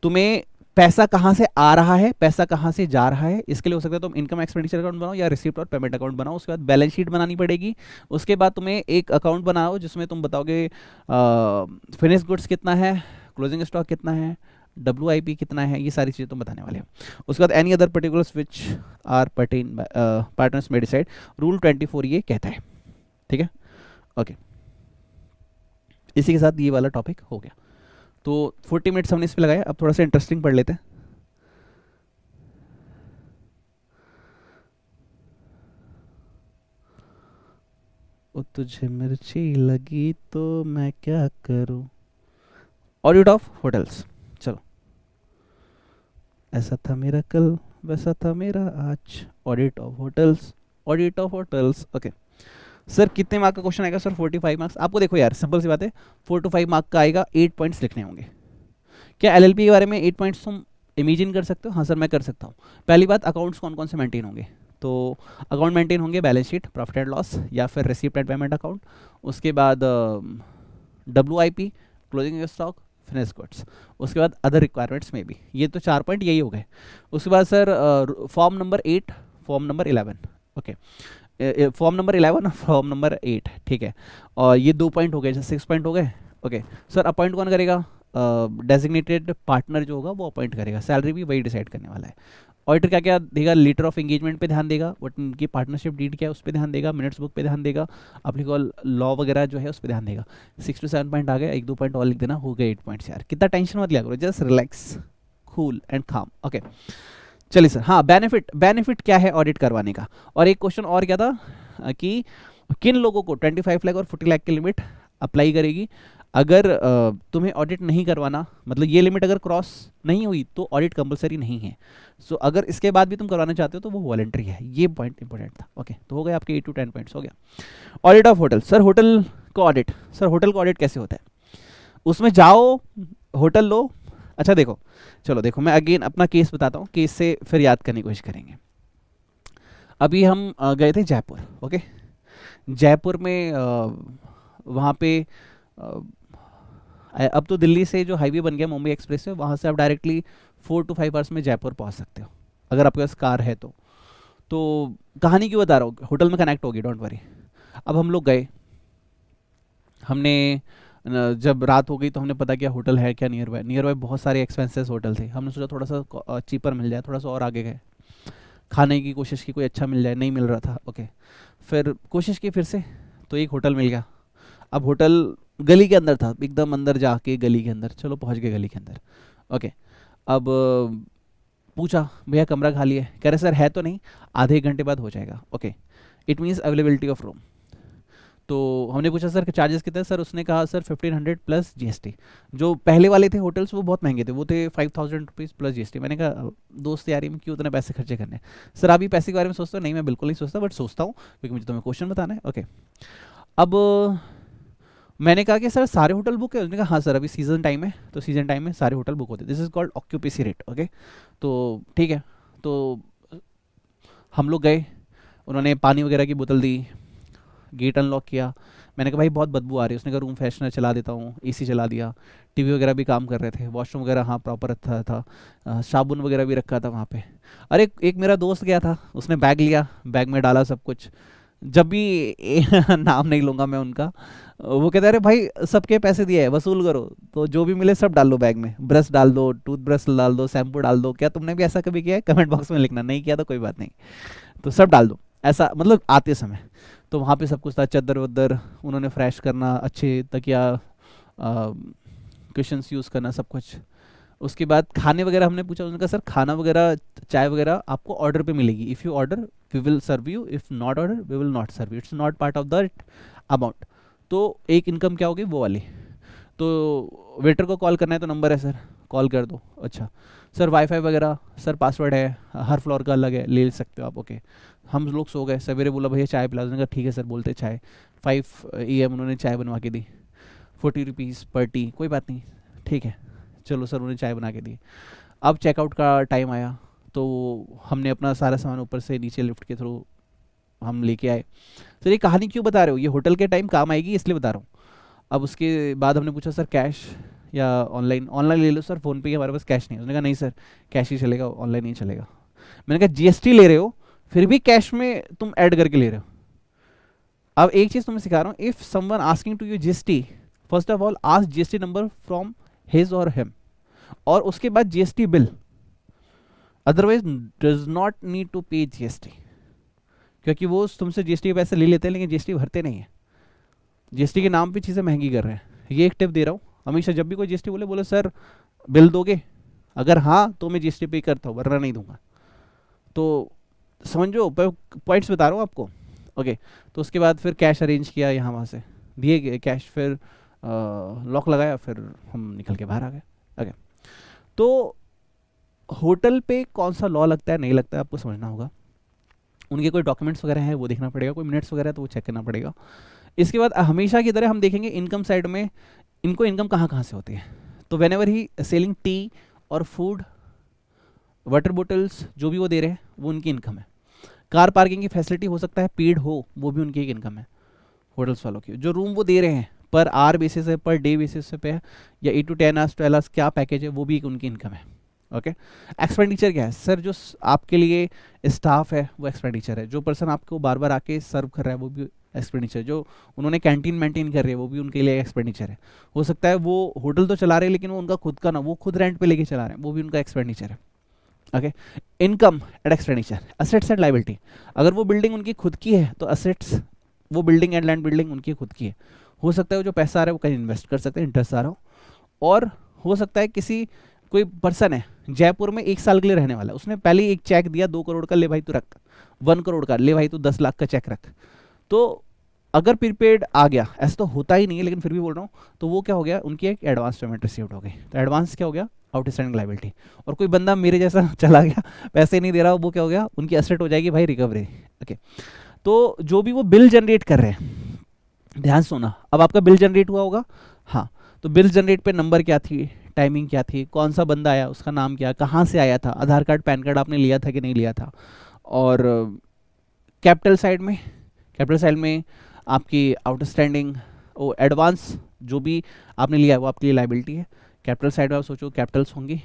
तुम्हें पैसा कहाँ से आ रहा है, पैसा कहाँ से जा रहा है, इसके लिए हो सकता है तुम इनकम एक्सपेंडिचर अकाउंट बनाओ या रिसिप्ट और पेमेंट अकाउंट बनाओ। उसके बाद बैलेंस शीट बनानी पड़ेगी। उसके बाद तुम्हें एक अकाउंट बनाओ जिसमें तुम बताओगे फिनिश गुड्स कितना है, क्लोजिंग स्टॉक कितना है, WIP कितना है, ये सारी चीज़ें तुम बताने वाले हो। उसके बाद any other particulars which are pertain partners में डिसाइड, रूल 24 ये कहता है, ठीक है, ओके। इसी के साथ ये वाला टॉपिक हो गया। तो 40 मिनट्स हमने इस पे लगाया, अब थोड़ा सा इंटरेस्टिंग पढ़ लेते हैं। ओ तुझे मिर्ची लगी तो मैं क्या करूं, ऑडिट ऑफ होटल्स। चलो, ऐसा था मेरा कल वैसा था मेरा आज, audit of hotels, audit of hotels, okay. Sir कितने मार्क का क्वेश्चन आएगा? Sir 45 marks. आपको देखो यार, सिंपल सी बात है, 4 to 5 मार्क का आएगा, 8 पॉइंट्स लिखने होंगे। क्या LLP के बारे में 8 पॉइंट्स तुम इमेजिन कर सकते हो? हाँ सर मैं कर सकता हूँ। पहली बात, अकाउंट्स कौन कौन से मेंटेन होंगे? तो अकाउंट मेंटेन होंगे balance sheet, profit and loss या फिर रिसीप्ट एंड पेमेंट अकाउंट। उसके बाद WIP, closing stock, finish goods. उसके बाद अदर रिक्वायरमेंट्स में भी, ये तो 4 पॉइंट यही हो गए। उसके बाद sir form number 8, form number 11, okay, form number 11 और फॉर्म नंबर 8, ठीक है। और ये 2 पॉइंट हो गए, 6 पॉइंट हो गए, ओके। सर अपॉइंट कौन करेगा? डेजिग्नेटेड पार्टनर जो होगा वो अपॉइंट करेगा, सैलरी भी वही डिसाइड करने वाला है। ऑडिटर क्या क्या देगा? लेटर ऑफ एंगेजमेंट पे ध्यान देगा, बट उनकी पार्टनरशिप डीड क्या है उस पर ध्यान देगा, मिनट्स बुक पे ध्यान देगा, एप्लीकेबल लॉ वगैरह जो है उस पर ध्यान देगा। 6 to 7 पॉइंट आ गए, 1-2 पॉइंट और लिख देना, हो गए 8 पॉइंट्स यार। कितना टेंशन मत लिया करो, जस्ट रिलैक्स, कूल एंड काम, ओके। चलिए सर, हाँ बेनिफिट क्या है ऑडिट करवाने का? और एक क्वेश्चन और क्या था कि किन लोगों को 25 लाख और 40 लाख की लिमिट अप्लाई करेगी? अगर तुम्हें ऑडिट नहीं करवाना, मतलब ये लिमिट अगर क्रॉस नहीं हुई तो ऑडिट कंपलसरी नहीं है। सो अगर इसके बाद भी तुम करवाना चाहते हो तो वो वॉलंटरी है। ये पॉइंट इंपॉर्टेंट था। ओके, तो हो गए आपके 8 to 10 पॉइंट्स हो गया। Audit of hotel. Sir hotel का ऑडिट, सर होटल का ऑडिट कैसे होता है? उसमें जाओ, होटल लो। अच्छा देखो, चलो देखो मैं अगेन अपना केस बताता हूँ, केस से फिर याद करने की कोशिश करेंगे। अभी हम गए थे जयपुर। ओके, जयपुर में वहाँ पे अब तो दिल्ली से जो हाईवे बन गया मुंबई एक्सप्रेस है, वहाँ से आप डायरेक्टली 4 to 5 आवर्स में जयपुर पहुँच सकते हो अगर आपके पास कार है तो कहानी क्यों बता रहा हूँ, होटल में कनेक्ट होगी, डोंट वरी। अब हम लोग गए, हमने जब रात हो गई तो हमने पता किया होटल है क्या नियर बाय बहुत सारे एक्सपेंसेस होटल थे। हमने सोचा थोड़ा सा चीपर मिल जाए, थोड़ा सा और आगे गए, खाने की कोशिश की, कोई अच्छा मिल जाए, नहीं मिल रहा था। ओके, फिर कोशिश की फिर से, तो एक होटल मिल गया। अब होटल गली के अंदर था, एकदम अंदर जाके गली के अंदर, चलो पहुंच गए गली के अंदर। ओके, अब पूछा भैया कमरा खाली है? कह रहे सर है तो नहीं, आधे एक घंटे बाद हो जाएगा। Okay, it means availability of room. तो हमने पूछा सर चार्जेस कितने? सर उसने कहा सर 1500 प्लस जीएसटी। जो पहले वाले थे होटल्स वो बहुत महंगे थे, वो थे 5000 रुपीज़ प्लस जीएसटी। मैंने कहा दोस्त यारी में क्यों उतने पैसे खर्चे करने? सर आप भी पैसे के बारे में सोचते हो? नहीं मैं बिल्कुल नहीं सोचता, बट सोचता हूँ क्योंकि मुझे तुम्हें क्वेश्चन बताना है। ओके, अब मैंने कहा कि सर सारे होटल बुक है? उसने कहा हाँ सर अभी सीजन टाइम है, तो सीजन टाइम में सारे होटल बुक होते हैं, this is called occupancy rate. Okay, तो ठीक है, तो हम लोग गए, उन्होंने पानी वगैरह की बोतल दी, गेट अनलॉक किया। मैंने कहा भाई बहुत बदबू आ रही है। उसने कहा रूम फ्रेशनर चला देता हूँ, एसी चला दिया, टीवी वगैरह भी काम कर रहे थे, वॉशरूम वगैरह हाँ प्रॉपर रखा था, साबुन वगैरह भी रखा था वहाँ पे। अरे एक मेरा दोस्त गया था, उसने बैग लिया, बैग में डाला सब कुछ। जब भी नाम नहीं लूँगा मैं उनका, वो कहता है अरे भाई सबके पैसे दिए हैं वसूल करो, तो जो भी मिले सब डाल लो बैग में, ब्रश डाल दो, टूथब्रश डाल दो, शैम्पू डाल दो। क्या तुमने भी ऐसा कभी किया है? कमेंट बॉक्स में लिखना, नहीं किया तो कोई बात नहीं, तो सब डाल दो ऐसा, मतलब आते समय। तो वहाँ पे सब कुछ था, चादर वदर उन्होंने फ्रेश करना, अच्छे तकिया, क्वेश्चंस यूज़ करना, सब कुछ। उसके बाद खाने वगैरह हमने पूछा, उन्होंने कहा सर खाना वगैरह चाय वगैरह आपको ऑर्डर पे मिलेगी, if you order we will serve you, if not order we will not serve you, it's not part of the amount. तो एक इनकम क्या होगी वो वाली। तो वेटर को कॉल करना है तो नंबर है सर, कॉल कर दो। अच्छा सर वाईफाई वगैरह, सर पासवर्ड है, हर फ्लोर का अलग है, ले सकते हो आप। ओके, हम लोग सो गए, सवेरे बोला भैया चाय पिला, उसने कहा ठीक है सर, बोलते चाय 5 AM उन्होंने चाय बनवा के दी, 40 रुपीज़ पर टी, कोई बात नहीं ठीक है, चलो सर उन्हें चाय बना के दी। अब चेकआउट का टाइम आया, तो हमने अपना सारा सामान ऊपर से नीचे लिफ्ट के थ्रू हम लेके आए। सर ये कहानी क्यों बता रहे हो? ये होटल के टाइम काम आएगी इसलिए बता रहा हूँ। अब उसके बाद हमने पूछा सर कैश या ऑनलाइन? ऑनलाइन ले लो सर, फ़ोन पे हमारे पास कैश नहीं है। उसने कहा नहीं सर कैश ही चलेगा, ऑनलाइन नहीं चलेगा। मैंने कहा जीएसटी ले रहे हो फिर भी कैश में तुम ऐड करके ले रहे हो। अब एक चीज़ तुम्हें सिखा रहा हूँ, if someone asking to you GST, first of all ask GST number from his और हिम, और उसके बाद GST bill, otherwise does not need to pay GST, क्योंकि वो तुमसे जीएसटी के पैसे ले लेते हैं लेकिन जीएसटी भरते नहीं है, जीएसटी के नाम पे चीज़ें महंगी कर रहे हैं। ये एक टिप दे रहा हूँ, हमेशा जब भी कोई जीएसटी बोले, बोले सर बिल दोगे? अगर हाँ तो मैं जीएसटी पे करता हूँ, वरना नहीं दूंगा। तो समझो पॉइंट्स बता रहा हूँ आपको। ओके, तो उसके बाद फिर कैश अरेंज किया, यहाँ वहाँ से दिए गए कैश, फिर लॉक लगाया, फिर हम निकल के बाहर आ गए। ओके, तो होटल पे कौन सा लॉ लगता है नहीं लगता है आपको समझना होगा। उनके कोई डॉक्यूमेंट्स वगैरह हैं वो देखना पड़ेगा, कोई मिनट्स वगैरह तो वो चेक करना पड़ेगा। इसके बाद हमेशा की तरह हम देखेंगे इनकम साइड में इनको इनकम कहाँ कहाँ से होती है। तो when ever he selling T और फूड, वाटर बोटल्स जो भी वो दे रहे हैं वो उनकी इनकम है। कार पार्किंग की फैसिलिटी हो सकता है पेड हो, वो भी उनकी एक इनकम है होटल्स वालों की। जो रूम वो दे रहे हैं पर आर बेसिस है, पर डे बेसिस पे है, या 8 to 10 आवर्स 12 आवर्स क्या पैकेज है, वो भी एक उनकी इनकम है। ओके, एक्सपेंडिचर क्या है सर? जो आपके लिए स्टाफ है वो एक्सपेंडिचर है, जो पर्सन आपको बार बार आके सर्व कर रहा है वो भी एक्सपेंडिचर, जो उन्होंने कैंटीन मेंटेन कर रही है वो भी उनके लिए एक्सपेंडिचर है। हो सकता है वो होटल तो चला रहे हैं लेकिन वो उनका खुद का ना, वो खुद रेंट पे लेके चला रहे हैं, वो भी उनका एक्सपेंडिचर है। Okay, income and expenditure, assets and liability. अगर वो बिल्डिंग उनकी खुद की है तो असेट्स, वो बिल्डिंग एंड लैंड बिल्डिंग उनकी खुद की है। हो सकता है वो जो पैसा आ रहा है वो कहीं इन्वेस्ट कर सकते हैं, इंटरेस्ट आ रहा हो, और हो सकता है किसी कोई पर्सन है जयपुर में 1 साल के लिए रहने वाला है, उसने पहले ही एक चेक दिया 2 करोड़ का, ले भाई तू रख, 1 करोड़ का ले भाई तू 10 लाख का चेक रख। तो अगर प्रीपेड आ गया, ऐसा तो होता ही नहीं है लेकिन फिर भी बोल रहा हूँ, तो वो क्या हो गया, उनकी एक एडवांस पेमेंट रिसीव्ड हो गई। तो एडवांस क्या हो गया, आउटस्टैंडिंग लायबिलिटी। और कोई बंदा मेरे जैसा चला गया, पैसे नहीं दे रहा, वो क्या हो गया, उनकी एसेट हो जाएगी भाई रिकवरी। ओके, तो जो भी वो बिल जनरेट कर रहे हैं, ध्यान सुना, अब आपका बिल जनरेट हुआ होगा, हाँ, तो बिल जनरेट पे नंबर क्या थी, टाइमिंग क्या थी, कौन सा बंदा आया, उसका नाम क्या, कहाँ से आया था, आधार कार्ड पैन कार्ड आपने लिया था कि नहीं लिया था। और कैपिटल साइड में आपकी आउटस्टैंडिंग वो एडवांस जो भी आपने लिया है वो आपके लिए लाइबिलिटी है। कैपिटल साइड में आप सोचो कैपिटल्स होंगी,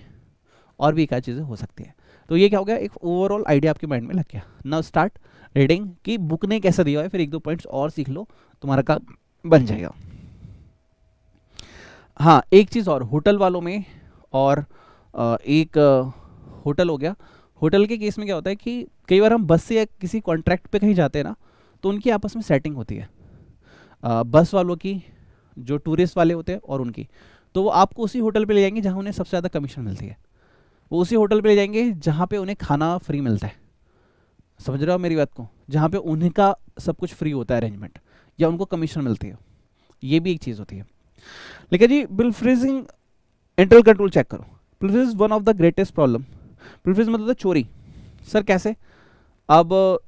और भी क्या चीज़ें हो सकती हैं। तो ये क्या हो गया, एक ओवरऑल आइडिया आपके माइंड में लग गया। नाउ स्टार्ट रीडिंग कि बुक ने कैसा दिया है, फिर एक दो पॉइंट्स और सीख लो, तुम्हारा काम बन जाएगा। हाँ, एक चीज़ और होटल वालों में, और एक होटल हो गया, होटल के केस में क्या होता है कि कई बार हम बस से या किसी कॉन्ट्रैक्ट पे कहीं जाते हैं ना, तो उनकी आपस में सेटिंग होती है, बस वालों की, जो टूरिस्ट वाले होते हैं और उनकी। तो वो आपको उसी होटल पे ले जाएंगे जहाँ उन्हें सबसे ज़्यादा कमीशन मिलती है, वो उसी होटल पे ले जाएंगे जहाँ पे उन्हें खाना फ्री मिलता है। समझ रहे हो मेरी बात को, जहाँ पे उन्हीं का सब कुछ फ्री होता है अरेंजमेंट, या उनको कमीशन मिलती है, ये भी एक चीज़ होती है। लेकिन जी bill freezing internal control check करो। Bill freeze one of the greatest problem. Bill freeze मतलब चोरी। सर कैसे, अब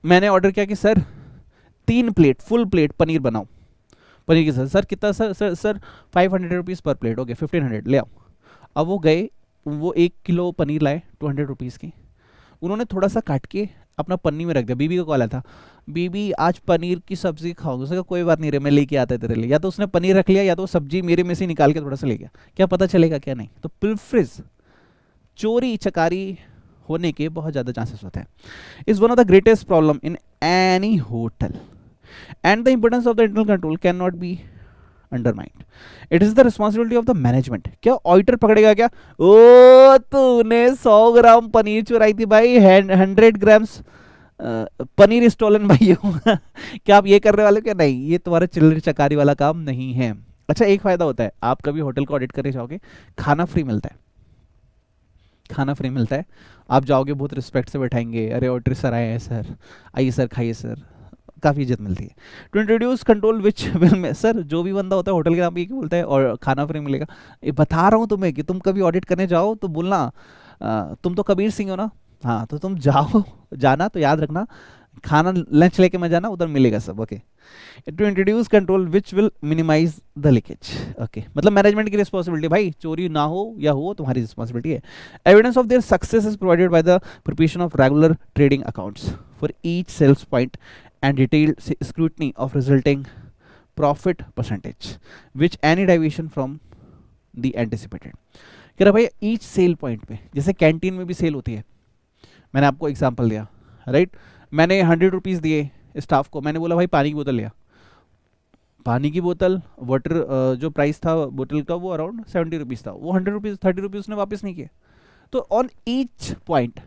मैंने ऑर्डर किया कि सर 3 प्लेट फुल प्लेट पनीर बनाओ, पनीर की सर कितना, sir 500 rupees per plate, okay 1500 ले आओ। अब वो गए, वो 1 किलो पनीर लाए 200 रुपीज़ की, उन्होंने थोड़ा सा काट के अपना पन्नी में रख दिया। बीबी को कॉल आया था, बीबी आज पनीर की सब्जी खाओगे, उसने कहा कोई बात नहीं रे, मैं लेके आता है तेरे लिए। या तो उसने पनीर रख लिया, या तो सब्जी मेरे में से निकाल के थोड़ा सा ले गया, क्या पता चलेगा क्या नहीं। तो पिल्फ्रिज, चोरी चकारी होने के बहुत ज़्यादा चांसेस होते हैं। Is one of the greatest problem in any hotel, and the importance of the internal control can not be undermined. It is the responsibility of the management. क्या ऑडिटर पकड़ेगा क्या, ओ तूने 100 ग्राम पनीर चुराई थी भाई, 100 ग्राम्स पनीर स्टोलन भाई क्या आप ये करने वाले, क्या नहीं, ये तुम्हारा चिल्लर चकारी वाला काम नहीं है। अच्छा, एक फायदा होता है, आप कभी होटल को ऑडिट करने जाओगे, खाना फ्री मिलता है, खाना फ्री मिलता है। आप जाओगे, बहुत रिस्पेक्ट से बैठाएंगे, अरे ऑडिटर सर आए हैं सर, आइए सर खाइए सर, काफ़ी इज्जत मिलती है। To introduce control which will में, सर जो भी बंदा होता है होटल के नाम पे क्या बोलता है, और खाना फ्री मिलेगा। ये बता रहा हूँ तुम्हें कि तुम कभी ऑडिट करने जाओ तो बोलना, तुम तो कबीर सिंह हो ना, हाँ, तो तुम जाओ, जाना तो याद रखना, खाना लंच लेके मत जाना, उधर मिलेगा सब, okay. To introduce control which will minimize the leakage, okay, मतलब मैनेजमेंट की रिस्पॉन्सिबिलिटी, भाई चोरी ना हो या हो तुम्हारी रिस्पॉन्सिबिलिटी है। Evidence of their success is provided by the preparation of regular trading accounts for each sales point and detailed scrutiny of resulting profit percentage which any deviation from the anticipated। कह रहा भाई each सेल पॉइंट पे, जैसे कैंटीन में भी सेल होती है, मैंने आपको एग्जांपल दिया, राइट, मैंने 100 रुपीज़ दिए स्टाफ को, मैंने बोला भाई पानी की बोतल लिया, पानी की बोतल वाटर जो प्राइस था बोतल का वो अराउंड 70 रुपीज़ था, वो 100 रुपीज़ 30 रुपीज़ उसने वापस नहीं किए। तो ऑन ईच पॉइंट,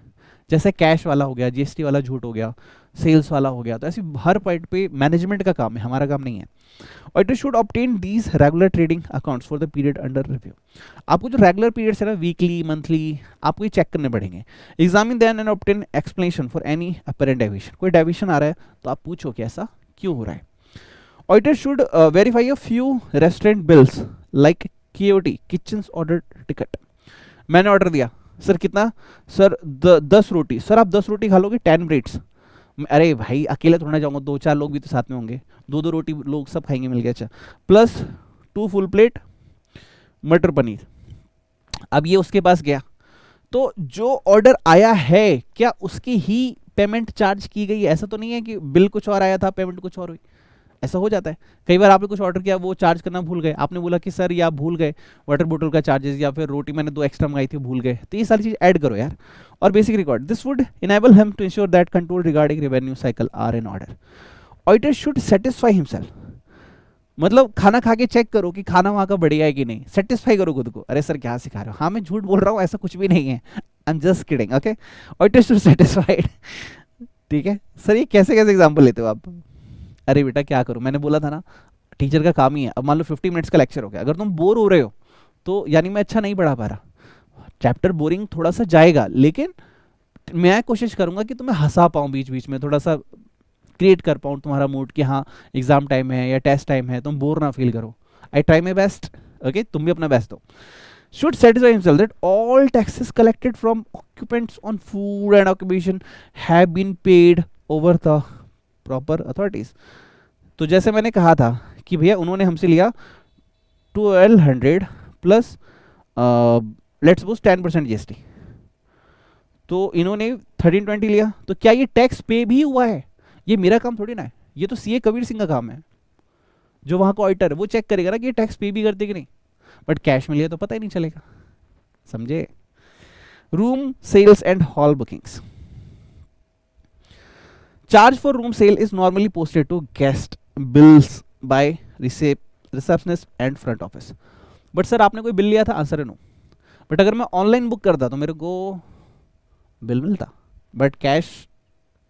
जैसे कैश वाला हो गया, जीएसटी वाला झूठ हो गया, सेल्स वाला हो गया, तो ऐसी हर पॉइंट पे मैनेजमेंट का काम है, हमारा काम नहीं है। Auditor should obtain these regular trading accounts for the period under review. आपको जो रेगुलर पीरियड्स है ना, वीकली मंथली, आपको ये चेक करने पड़ेंगे। Examine then and obtain explanation for any apparent deviation. कोई डेविएशन आ रहा है तो आप पूछो कि ऐसा क्यों हो रहा है। Auditor should verify a few restaurant bills like KOT, kitchen order ticket. मैंने ऑर्डर दिया, सर कितना, सर 10 रोटी, सर आप 10 रोटी खा लोगे 10 ब्रेड्स। अरे भाई अकेले थोड़ा जाऊंगा, 2-4 लोग भी तो साथ में होंगे, 2-2 रोटी लोग सब खाएंगे मिल गया, अच्छा, प्लस 2 फुल प्लेट मटर पनीर। अब ये उसके पास गया, तो जो ऑर्डर आया है क्या उसकी ही पेमेंट चार्ज की गई, ऐसा तो नहीं है कि बिल कुछ और आया था पेमेंट कुछ और हुई, ऐसा हो जाता है। कई बार आपने कुछ ऑर्डर किया, वो चार्ज करना भूल गए, आपने बोला कि सर ये आप भूल गए वाटर बोतल का चार्जेस, या फिर रोटी मैंने 2 एक्स्ट्रा मंगाई थी भूल गए, तो ये सारी चीज ऐड करो यार। और basic record, this would enable him to ensure that control regarding revenue cycle are in order. Auditor should satisfy himself, मतलब खाना खा के चेक करो कि खाना वहाँ का बढ़िया है कि नहीं, सेटिस्फाई करो खुद को। अरे सर क्या सिखा रहे हो, हाँ मैं झूठ बोल रहा हूँ, ऐसा कुछ भी नहीं है, I am just kidding, okay. Auditor should satisfied, ठीक है। सर ये कैसे कैसे एग्जाम्पल लेते हो आप, अरे बेटा क्या करूं, मैंने बोला था ना टीचर का काम ही है। अब मान लो 50 मिनट्स का लेक्चर हो गया, अगर तुम बोर हो रहे हो तो यानी मैं अच्छा नहीं पढ़ा पा रहा, चैप्टर बोरिंग थोड़ा सा जाएगा, लेकिन मैं कोशिश करूंगा कि तुम्हें हंसा पाऊं बीच बीच में, थोड़ा सा क्रिएट कर पाऊँ तुम्हारा मूड कि हाँ एग्जाम टाइम है या टेस्ट टाइम है, तुम बोर ना फील करो. I try my best. Okay, तुम भी अपना बेस्ट दो. Should satisfy himself that all taxes collected from occupants on food and occupation have been paid over the proper authorities. तो जैसे मैंने कहा था कि भैया उन्होंने हमसे लिया 1200 प्लस लेट्स सपोज 10% जीएसटी, तो इन्होंने 1320 लिया. तो क्या ये टैक्स पे भी हुआ है? ये मेरा काम थोड़ी ना है, ये तो सीए कबीर सिंह का काम है. जो वहाँ का ऑडिटर है वो चेक करेगा ना कि ये टैक्स पे भी करते कि नहीं. बट कैश में लिया तो पता ही नहीं चलेगा. समझे? Room sales and hall bookings. Charge for room sale is normally posted to guest bills by receptionist and front office. But sir आपने कोई बिल लिया था? आंसर है नो. बट अगर मैं ऑनलाइन बुक करता तो मेरे को बिल मिलता. बट कैश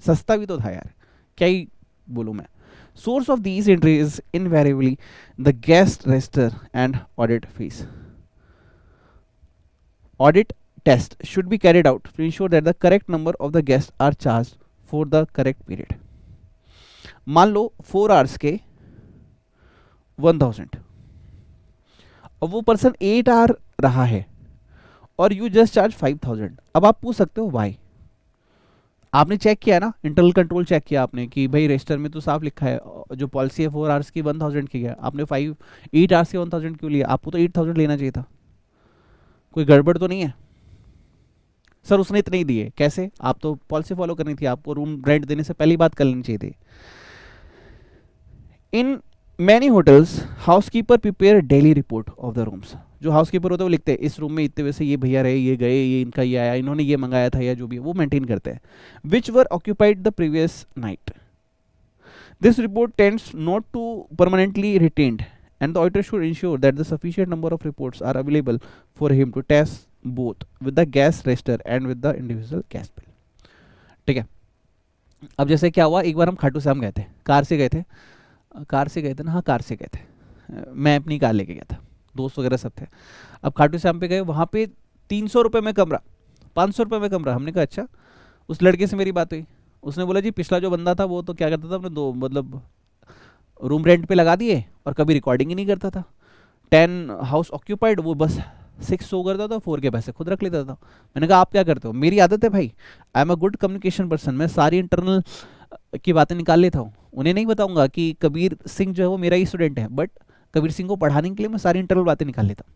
सस्ता भी तो था यार, क्या ही बोलूं मैं. Source of these entries is invariably the guest register and audit fees. Audit test should be carried out to ensure that the correct number of the guests are charged for the correct period. मान लो 4 hours के 1000, अब वो पर्सन 8 आवर रहा है और यू जस्ट चार्ज 5000. अब आप पूछ सकते हो वाई. आपने चेक किया ना, इंटरनल कंट्रोल चेक किया आपने कि भाई रजिस्टर में तो साफ लिखा है जो पॉलिसी है 4 आवर्स की 1000 की है, आपने 8 आवर्स की 1000 क्यों लिया? आपको तो 8000 लेना चाहिए था. कोई गड़बड़ तो नहीं है? सर उसने इतने ही दिए. कैसे? आप तो पॉलिसी फॉलो करनी थी, आपको रूम रेंट देने से पहली बात कर लेनी चाहिए थी. In many hotels housekeeper prepare daily report of the rooms. जो हाउसकीपर होता है वो लिखते हैं इस रूम में इतने वैसे ये भैया रहे, ये गए, ये इनका ये आया, इन्होंने ये मंगाया था, या जो भी वो मेंटेन करते हैं. Which were occupied the previous night. This report tends not to permanently retained and the auditor should ensure that the sufficient number of reports are available for him to test both with the guest register and with the individual guest bill. ठीक है. अब जैसे क्या हुआ, एक बार हम खाटू श्याम गए थे, कार से गए थे ना, हाँ कार से गए थे. मैं अपनी कार लेके गया था, दोस्त वगैरह सब थे. अब खाटू श्याम पे गए, वहाँ पे 300 रुपये में कमरा, 500 रुपये में कमरा. हमने कहा अच्छा. उस लड़के से मेरी बात हुई, उसने बोला जी पिछला जो बंदा था वो तो क्या करता था, अपने दो मतलब रूम रेंट पे लगा दिए और कभी रिकॉर्डिंग ही नहीं करता था. 10 हाउस ऑक्यूपाइड, वो बस 6 शो करता था, 4 के पैसे खुद रख लेता था. मैंने कहा आप क्या करते हो? मेरी आदत है भाई, I am a good communication person, मैं सारी इंटरनल की बातें निकाल लेता हूँ. उन्हें नहीं बताऊंगा कि कबीर सिंह जो है वो मेरा ही स्टूडेंट है, बट कबीर सिंह को पढ़ाने के लिए मैं सारी इंटरनल बातें निकाल लेता हूँ.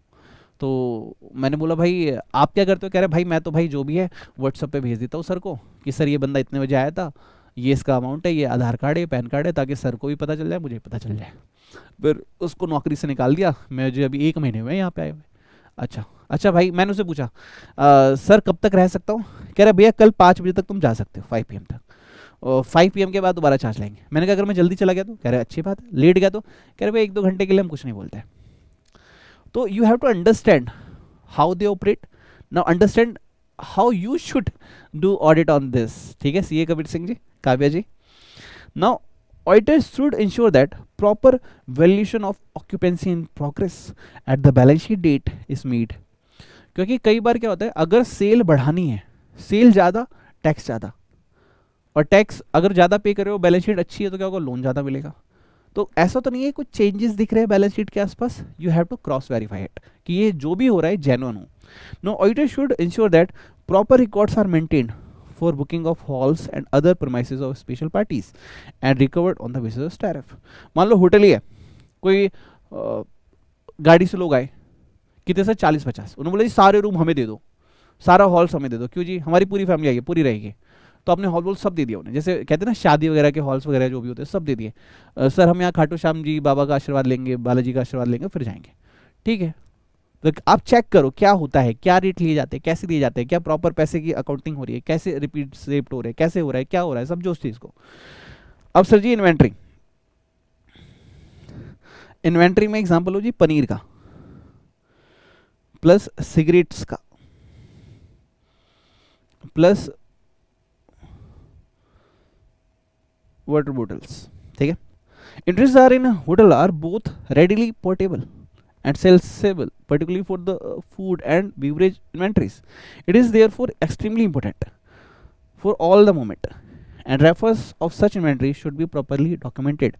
तो मैंने बोला भाई आप क्या करते हो? कह रहे भाई मैं तो भाई जो भी है व्हाट्सएप पे भेज देता हूँ सर को कि सर ये बंदा इतने बजे आया था, ये इसका अमाउंट है, ये आधार कार्ड है, पैन कार्ड है, ताकि सर को भी पता चल जाए, मुझे पता चल जाए. फिर उसको नौकरी से निकाल दिया. मैं जो अभी 1 महीने हुए यहाँ पे आए हुए. अच्छा भाई, मैंने उससे पूछा सर कब तक रह सकता हूँ? कह रहे भैया कल 5 बजे तक तुम जा सकते हो, 5 PM तक, और 5 PM के बाद दोबारा चार्ज लेंगे. मैंने कहा अगर मैं जल्दी चला गया तो? कह रहे अच्छी बात है. लेट गया तो? कह रहे भाई 1-2 घंटे के लिए हम कुछ नहीं बोलते. तो you have to understand how they operate. Now understand how you should do audit on this. ठीक है CA Kabir Singh ji, Kavya ji. Now auditors should ensure that proper valuation of occupancy in progress at the balance sheet date is made. क्योंकि कई बार क्या होता है, अगर सेल बढ़ानी है, सेल ज़्यादा टैक्स ज़्यादा, और टैक्स अगर ज़्यादा पे करे हो, बैलेंस शीट अच्छी है तो क्या होगा, लोन ज़्यादा मिलेगा. तो ऐसा तो नहीं है कुछ चेंजेस दिख रहे हैं बैलेंस शीट के आसपास. You have to cross verify it कि ये जो भी हो रहा है जेन्युइन हो. No auditor should ensure that proper records are maintained for booking of halls and other premises of special parties and recovered on the basis of tariff. मान लो होटल ही है, कोई गाड़ी से लोग आए, कितने से 40-50, उन्होंने बोला जी सारे रूम हमें दे दो, सारा हॉल्स हमें दे दो. क्यों जी? हमारी पूरी फैमिली आई है, पूरी रहेगी. तो आपने हॉल वॉल सब दे दिया उन्हें, जैसे कहते हैं ना शादी वगैरह के हॉल्स वगैरह जो भी होते हैं सब दे दिए. सर हम यहाँ खाटू श्याम जी बाबा का आशीर्वाद लेंगे, बालाजी का आशीर्वाद लेंगे, फिर जाएंगे. ठीक है. तो आप चेक करो क्या होता है, क्या रेट लिए जाते हैं, कैसे दिए जाते हैं, क्या प्रॉपर पैसे की अकाउंटिंग हो रही है, कैसे रिपीट सेप्ट हो रहे हैं, कैसे हो रहा है, क्या हो रहा है, समझो उस चीज़ को. अब सर जी इन्वेंट्री, इन्वेंट्री में एग्जांपल हो जी पनीर का प्लस सिगरेट्स का प्लस वाटर बोटल्स. ठीक है. Interest are in hotel are both readily portable and sellable, particularly for the food and beverage inventories. It is therefore extremely important for all the moment and records of such inventory should be properly documented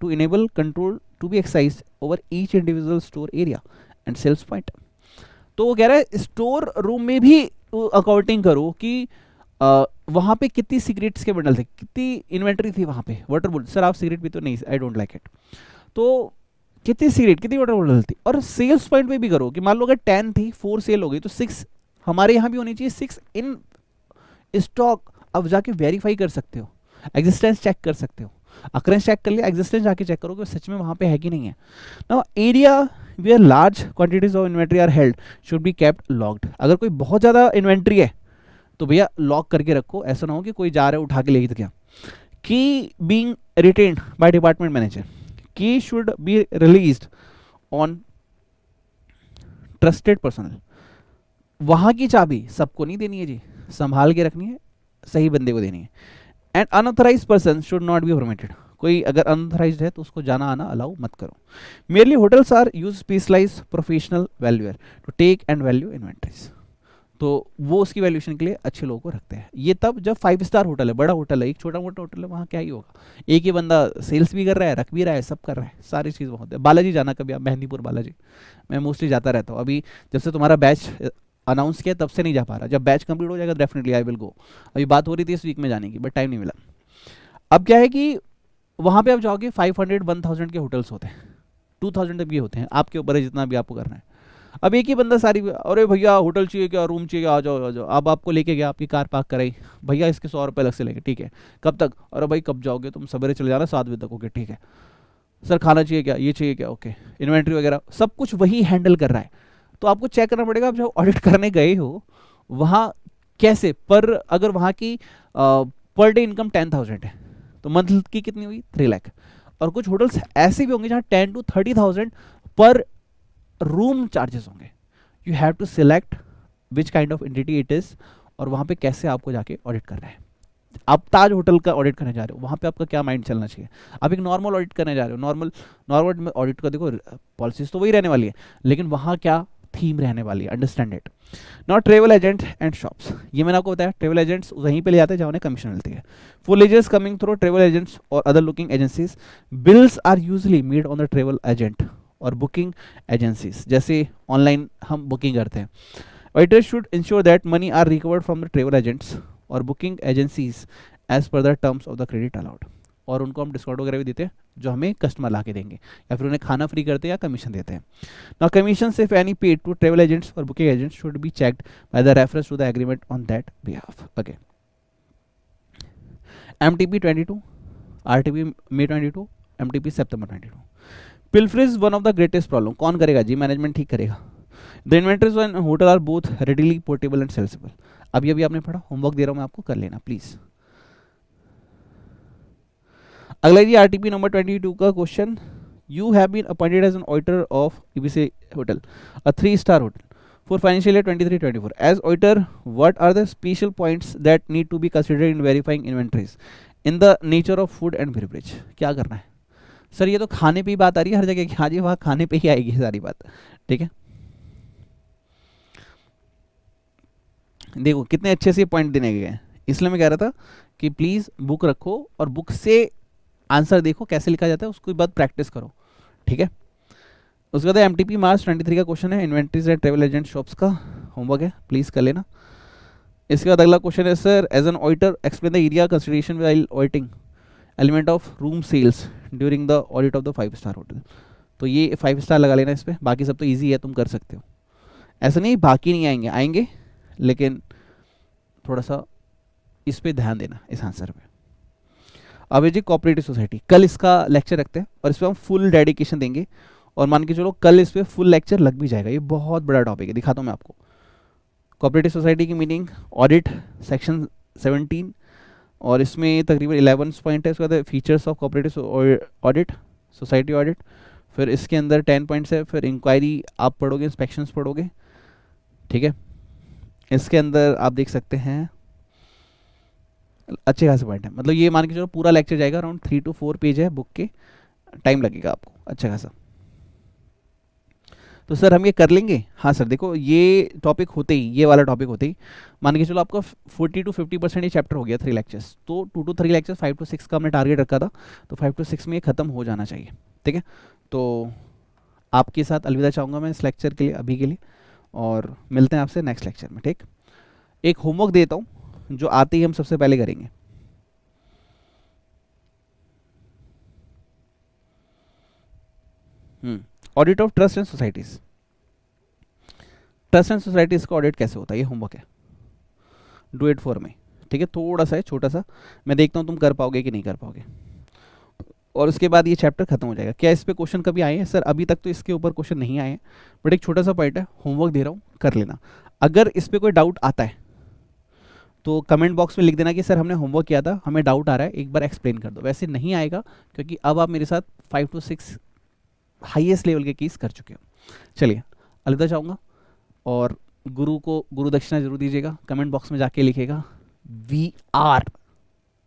to enable control to be exercised over each individual store area and sales point. तो वो कह रहा है स्टोर रूम में भी अकाउंटिंग करो कि वहाँ पे कितनी सिगरेट्स के बंडल थे, कितनी इन्वेंट्री थी वहाँ पे, वाटर बोतल, सर आप सिगरेट भी तो नहीं, आई डोंट लाइक इट, तो कितनी सिगरेट कितनी वाटर बोतल थी, और सेल्स पॉइंट पे भी करो कि मान लो अगर 10 थी 4 सेल हो गई तो 6 हमारे यहाँ भी होनी चाहिए, 6 इन स्टॉक। अब जाके वेरीफाई कर सकते हो, एग्जिस्टेंस चेक कर सकते हो, अकरेंस चेक कर लिया, एग्जिस्टेंस जाके चेक करो कि सच में वहाँ पे है कि नहीं है। Now area where large quantities of inventory are held should be kept locked. अगर कोई बहुत ज़्यादा इन्वेंट्री है तो भैया लॉक करके रखो, ऐसा ना हो कि कोई जा रहा है उठा के लेगी तो क्या। Key being retained by department manager, key should be released on trusted personal. वहाँ की चाबी सबको नहीं देनी है जी, संभाल के रखनी है, सही बंदे को देनी है। And unauthorize person should not be permitted, कोई अगर अनऑथराइज्ड है तो उसको जाना आना अलाउ मत करो। Merely hotels are use specialize professional valuer to take and value inventories, तो वो उसकी वैल्यूएशन के लिए अच्छे लोगों को रखते हैं। ये तब जब 5 स्टार होटल है, बड़ा होटल है, एक छोटा मोटा होटल है वहाँ क्या ही होगा, एक ही बंदा सेल्स भी कर रहा है, रख भी रहा है, सब कर रहा है, सारी चीज़ वहाँ होती है। बालाजी जाना कभी आप, मेहंदीपुर बालाजी, मैं मोस्टली जाता रहता हूँ। अभी जब से तुम्हारा बैच अनाउंस किया तब से नहीं जा पा रहा, जब बैच कंप्लीट हो जाएगा डेफिनेटली आई विल गो। अभी बात हो रही थी इस वीक में जाने की, बट टाइम नहीं मिला। अब क्या है कि वहाँ पे आप जाओगे 500 1000 के होटल्स होते हैं, 2000 तक भी होते हैं, आपके ऊपर है जितना भी आपको करना है। अब एक ही बंदा सारी, अरे भैया होटल चाहिए क्या, रूम चाहिए क्या, आ जाओ आ जाओ। अब आपको लेके गया, आपकी कार पार्क कराई, भैया इसके 100 रुपये अलग से लेंगे, ठीक है, कब तक, अरे भाई कब जाओगे तुम, सवेरे चले जाना 7 बजे तक, ओके ठीक है। सर खाना चाहिए क्या, ये चाहिए क्या, ओके, इन्वेंट्री वगैरह सब कुछ वही हैंडल कर रहा है। तो आपको चेक करना पड़ेगा, आप जब ऑडिट करने गए हो वहाँ कैसे, पर अगर वहाँ की पर डे इनकम 10,000 है तो मंथ की कितनी हुई 3 लाख। और कुछ होटल्स ऐसे भी होंगे जहाँ 10 to 30,000 पर रूम चार्जेस होंगे। You have to select which kind of entity it is, और वहाँ पे कैसे आपको जाके ऑडिट करना है। आप ताज होटल का ऑडिट करने जा रहे हो, वहाँ पे आपका क्या माइंड चलना चाहिए। आप एक नॉर्मल ऑडिट करने जा रहे हो, नॉर्मल में ऑडिट का देखो पॉलिसीज तो वही रहने वाली है, लेकिन वहाँ क्या थीम रहने वाली है, understand it. Not travel agent and shops, ये मैंने आपको बताया, ट्रेवल एजेंट्स वहीं पे ले जाते हैं जहाँ उन्हें कमीशन मिलती है। For leisures coming through travel agents और other looking agencies, bills are usually made on the travel agent और बुकिंग एजेंसीज, जैसे ऑनलाइन हम बुकिंग करते हैं। Auditors should ensure that money are recovered from the travel agents और booking agencies as per the terms of the credit allowed, और उनको हम डिस्काउंट वगैरह भी देते हैं जो हमें कस्टमर ला के देंगे, या फिर उन्हें खाना फ्री करते हैं या कमीशन देते हैं। Now commission if any paid to travel agents और booking agents should be checked by the reference to the agreement on that behalf. Okay, MTP 22, RTP May 22, MTP September 22। Pilferage one of the greatest problem, कौन करेगा जी, मैनेजमेंट ठीक करेगा। The inventories in hotel are both readily portable and saleable. अभी अभी आपने पढ़ा, होमवर्क दे रहा हूँ मैं आपको, कर लेना प्लीज। अगला जी आरटीपी नंबर 22 का question, you have been appointed as an auditor of EBC hotel, a 3-star hotel for financial year 23-24 as auditor, what are the special points that need to be considered in verifying inventories in the nature of food and beverage? क्या करना है सर, ये तो खाने पे ही बात आ रही है हर जगह की, हाँ जी वहाँ खाने पे ही आएगी सारी बात, ठीक है। देखो कितने अच्छे से पॉइंट देने गए हैं, इसलिए मैं कह रहा था कि प्लीज बुक रखो और बुक से आंसर देखो कैसे लिखा जाता है, उसके बाद प्रैक्टिस करो, ठीक है। उसके बाद MTP मार्च 23 का क्वेश्चन है, inventories and travel agent shops का होमवर्क है, प्लीज कर लेना। इसके बाद अगला क्वेश्चन है, sir as an auditor explain the area consideration while auditing element of room sales during the audit of the 5-star hotel. तो ये 5 स्टार लगा लेना इस पर, बाकी सब तो ईजी है, तुम कर सकते हो। ऐसा नहीं बाकी नहीं आएंगे, आएंगे, लेकिन थोड़ा सा इस पर ध्यान देना, इस आंसर पे। अब ये जी कोऑपरेटिव सोसाइटी, कल इसका लेक्चर रखते हैं और इस पर हम फुल डेडिकेशन देंगे, और मान के चलो कल इस पर फुल लेक्चर लग भी जाएगा, ये बहुत बड़ा टॉपिक है, दिखाता हूँ मैं आपको। कोऑपरेटिव सोसाइटी की मीनिंग, ऑडिट सेक्शन 17, और इसमें तकरीबन 11 पॉइंट है। उसके बाद features of cooperative audit, society audit, फिर इसके अंदर 10 पॉइंट्स है, फिर इंक्वायरी आप पढ़ोगे, इंस्पेक्शंस पढ़ोगे, ठीक है। इसके अंदर आप देख सकते हैं अच्छे खासे पॉइंट है, मतलब ये मान के चलो पूरा लेक्चर जाएगा, अराउंड 3 to 4 पेज है बुक के, टाइम लगेगा आपको अच्छा खासा। तो सर हम ये कर लेंगे। हाँ सर, देखो ये टॉपिक होते ही, ये वाला टॉपिक होते ही मान के चलो आपका 40 to 50% ये चैप्टर हो गया 3 लेक्चर्स, तो 2 to 3 लेक्चर्स 5 to 6 का हमने टारगेट रखा था, तो 5 to 6 में ये खत्म हो जाना चाहिए। ठीक है, तो आपके साथ अलविदा चाहूँगा मैं इस लेक्चर के लिए, अभी के लिए, और मिलते हैं आपसे नेक्स्ट लेक्चर में। ठीक, एक होमवर्क देता हूँ जो आते ही हम सबसे पहले करेंगे। Audit of trust and societies. Trust and societies का ऑडिट कैसे होता है, ये होमवर्क है, डू इट फॉर मी। ठीक है, थोड़ा सा है, छोटा सा, मैं देखता हूँ तुम कर पाओगे कि नहीं कर पाओगे, और उसके बाद ये चैप्टर खत्म हो जाएगा। क्या इस पे क्वेश्चन कभी आए हैं? सर अभी तक तो इसके ऊपर क्वेश्चन नहीं आए हैं, बट एक छोटा सा पॉइंट है, होमवर्क दे रहा हूँ, कर लेना। अगर इस पे कोई डाउट आता है तो कमेंट बॉक्स में लिख देना कि सर हमने होमवर्क किया था, हमें डाउट आ रहा है, एक बार एक्सप्लेन कर दो। वैसे नहीं आएगा क्योंकि अब आप मेरे साथ 5 to 6 हाईएस्ट लेवल के केस कर चुके हो। चलिए, अलविदा चाहूँगा, और गुरु को गुरु दक्षिणा जरूर दीजिएगा। कमेंट बॉक्स में जाके लिखेगा we are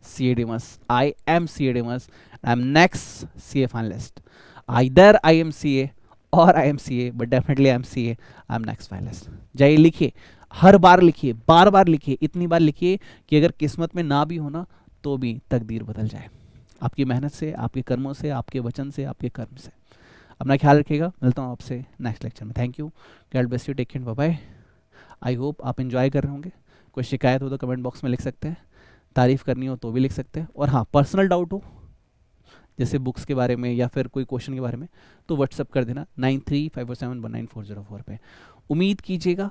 CADMAS, I am CADMAS, I am next CA finalist. Either I am CA or I am CA, but definitely I am CA, I am next finalist. जाइए लिखिए, हर बार लिखिए, बार बार लिखिए, इतनी बार लिखिए कि अगर किस्मत में ना भी होना तो भी तकदीर बदल जाए, आपकी मेहनत से, आपके कर्मों से, आपके वचन से, आपके कर्म से। अपना ख्याल रखिएगा, मिलता हूँ आपसे नेक्स्ट लेक्चर में। Thank you, God bless you, take care, bye bye. I hope आप एंजॉय कर रहे होंगे। कोई शिकायत हो तो कमेंट बॉक्स में लिख सकते हैं, तारीफ़ करनी हो तो भी लिख सकते हैं, और हाँ पर्सनल डाउट हो जैसे बुक्स के बारे में या फिर कोई क्वेश्चन के बारे में तो व्हाट्सअप कर देना 9354719404 पे। उम्मीद कीजिएगा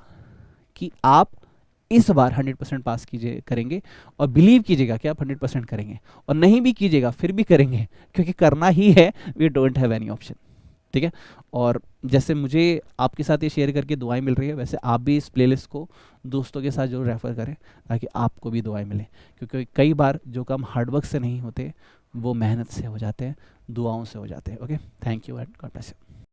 कि आप इस बार 100% पास करेंगे, और बिलीव कीजिएगा कि आप 100% करेंगे, और नहीं भी कीजिएगा फिर भी करेंगे, क्योंकि करना ही है, we don't have any option. ठीक है, और जैसे मुझे आपके साथ ये शेयर करके दुआएं मिल रही है, वैसे आप भी इस प्लेलिस्ट को दोस्तों के साथ जरूर रेफर करें ताकि आपको भी दुआएं मिलें, क्योंकि कई बार जो काम हार्डवर्क से नहीं होते वो मेहनत से हो जाते हैं, दुआओं से हो जाते हैं। Okay, thank you and God bless you.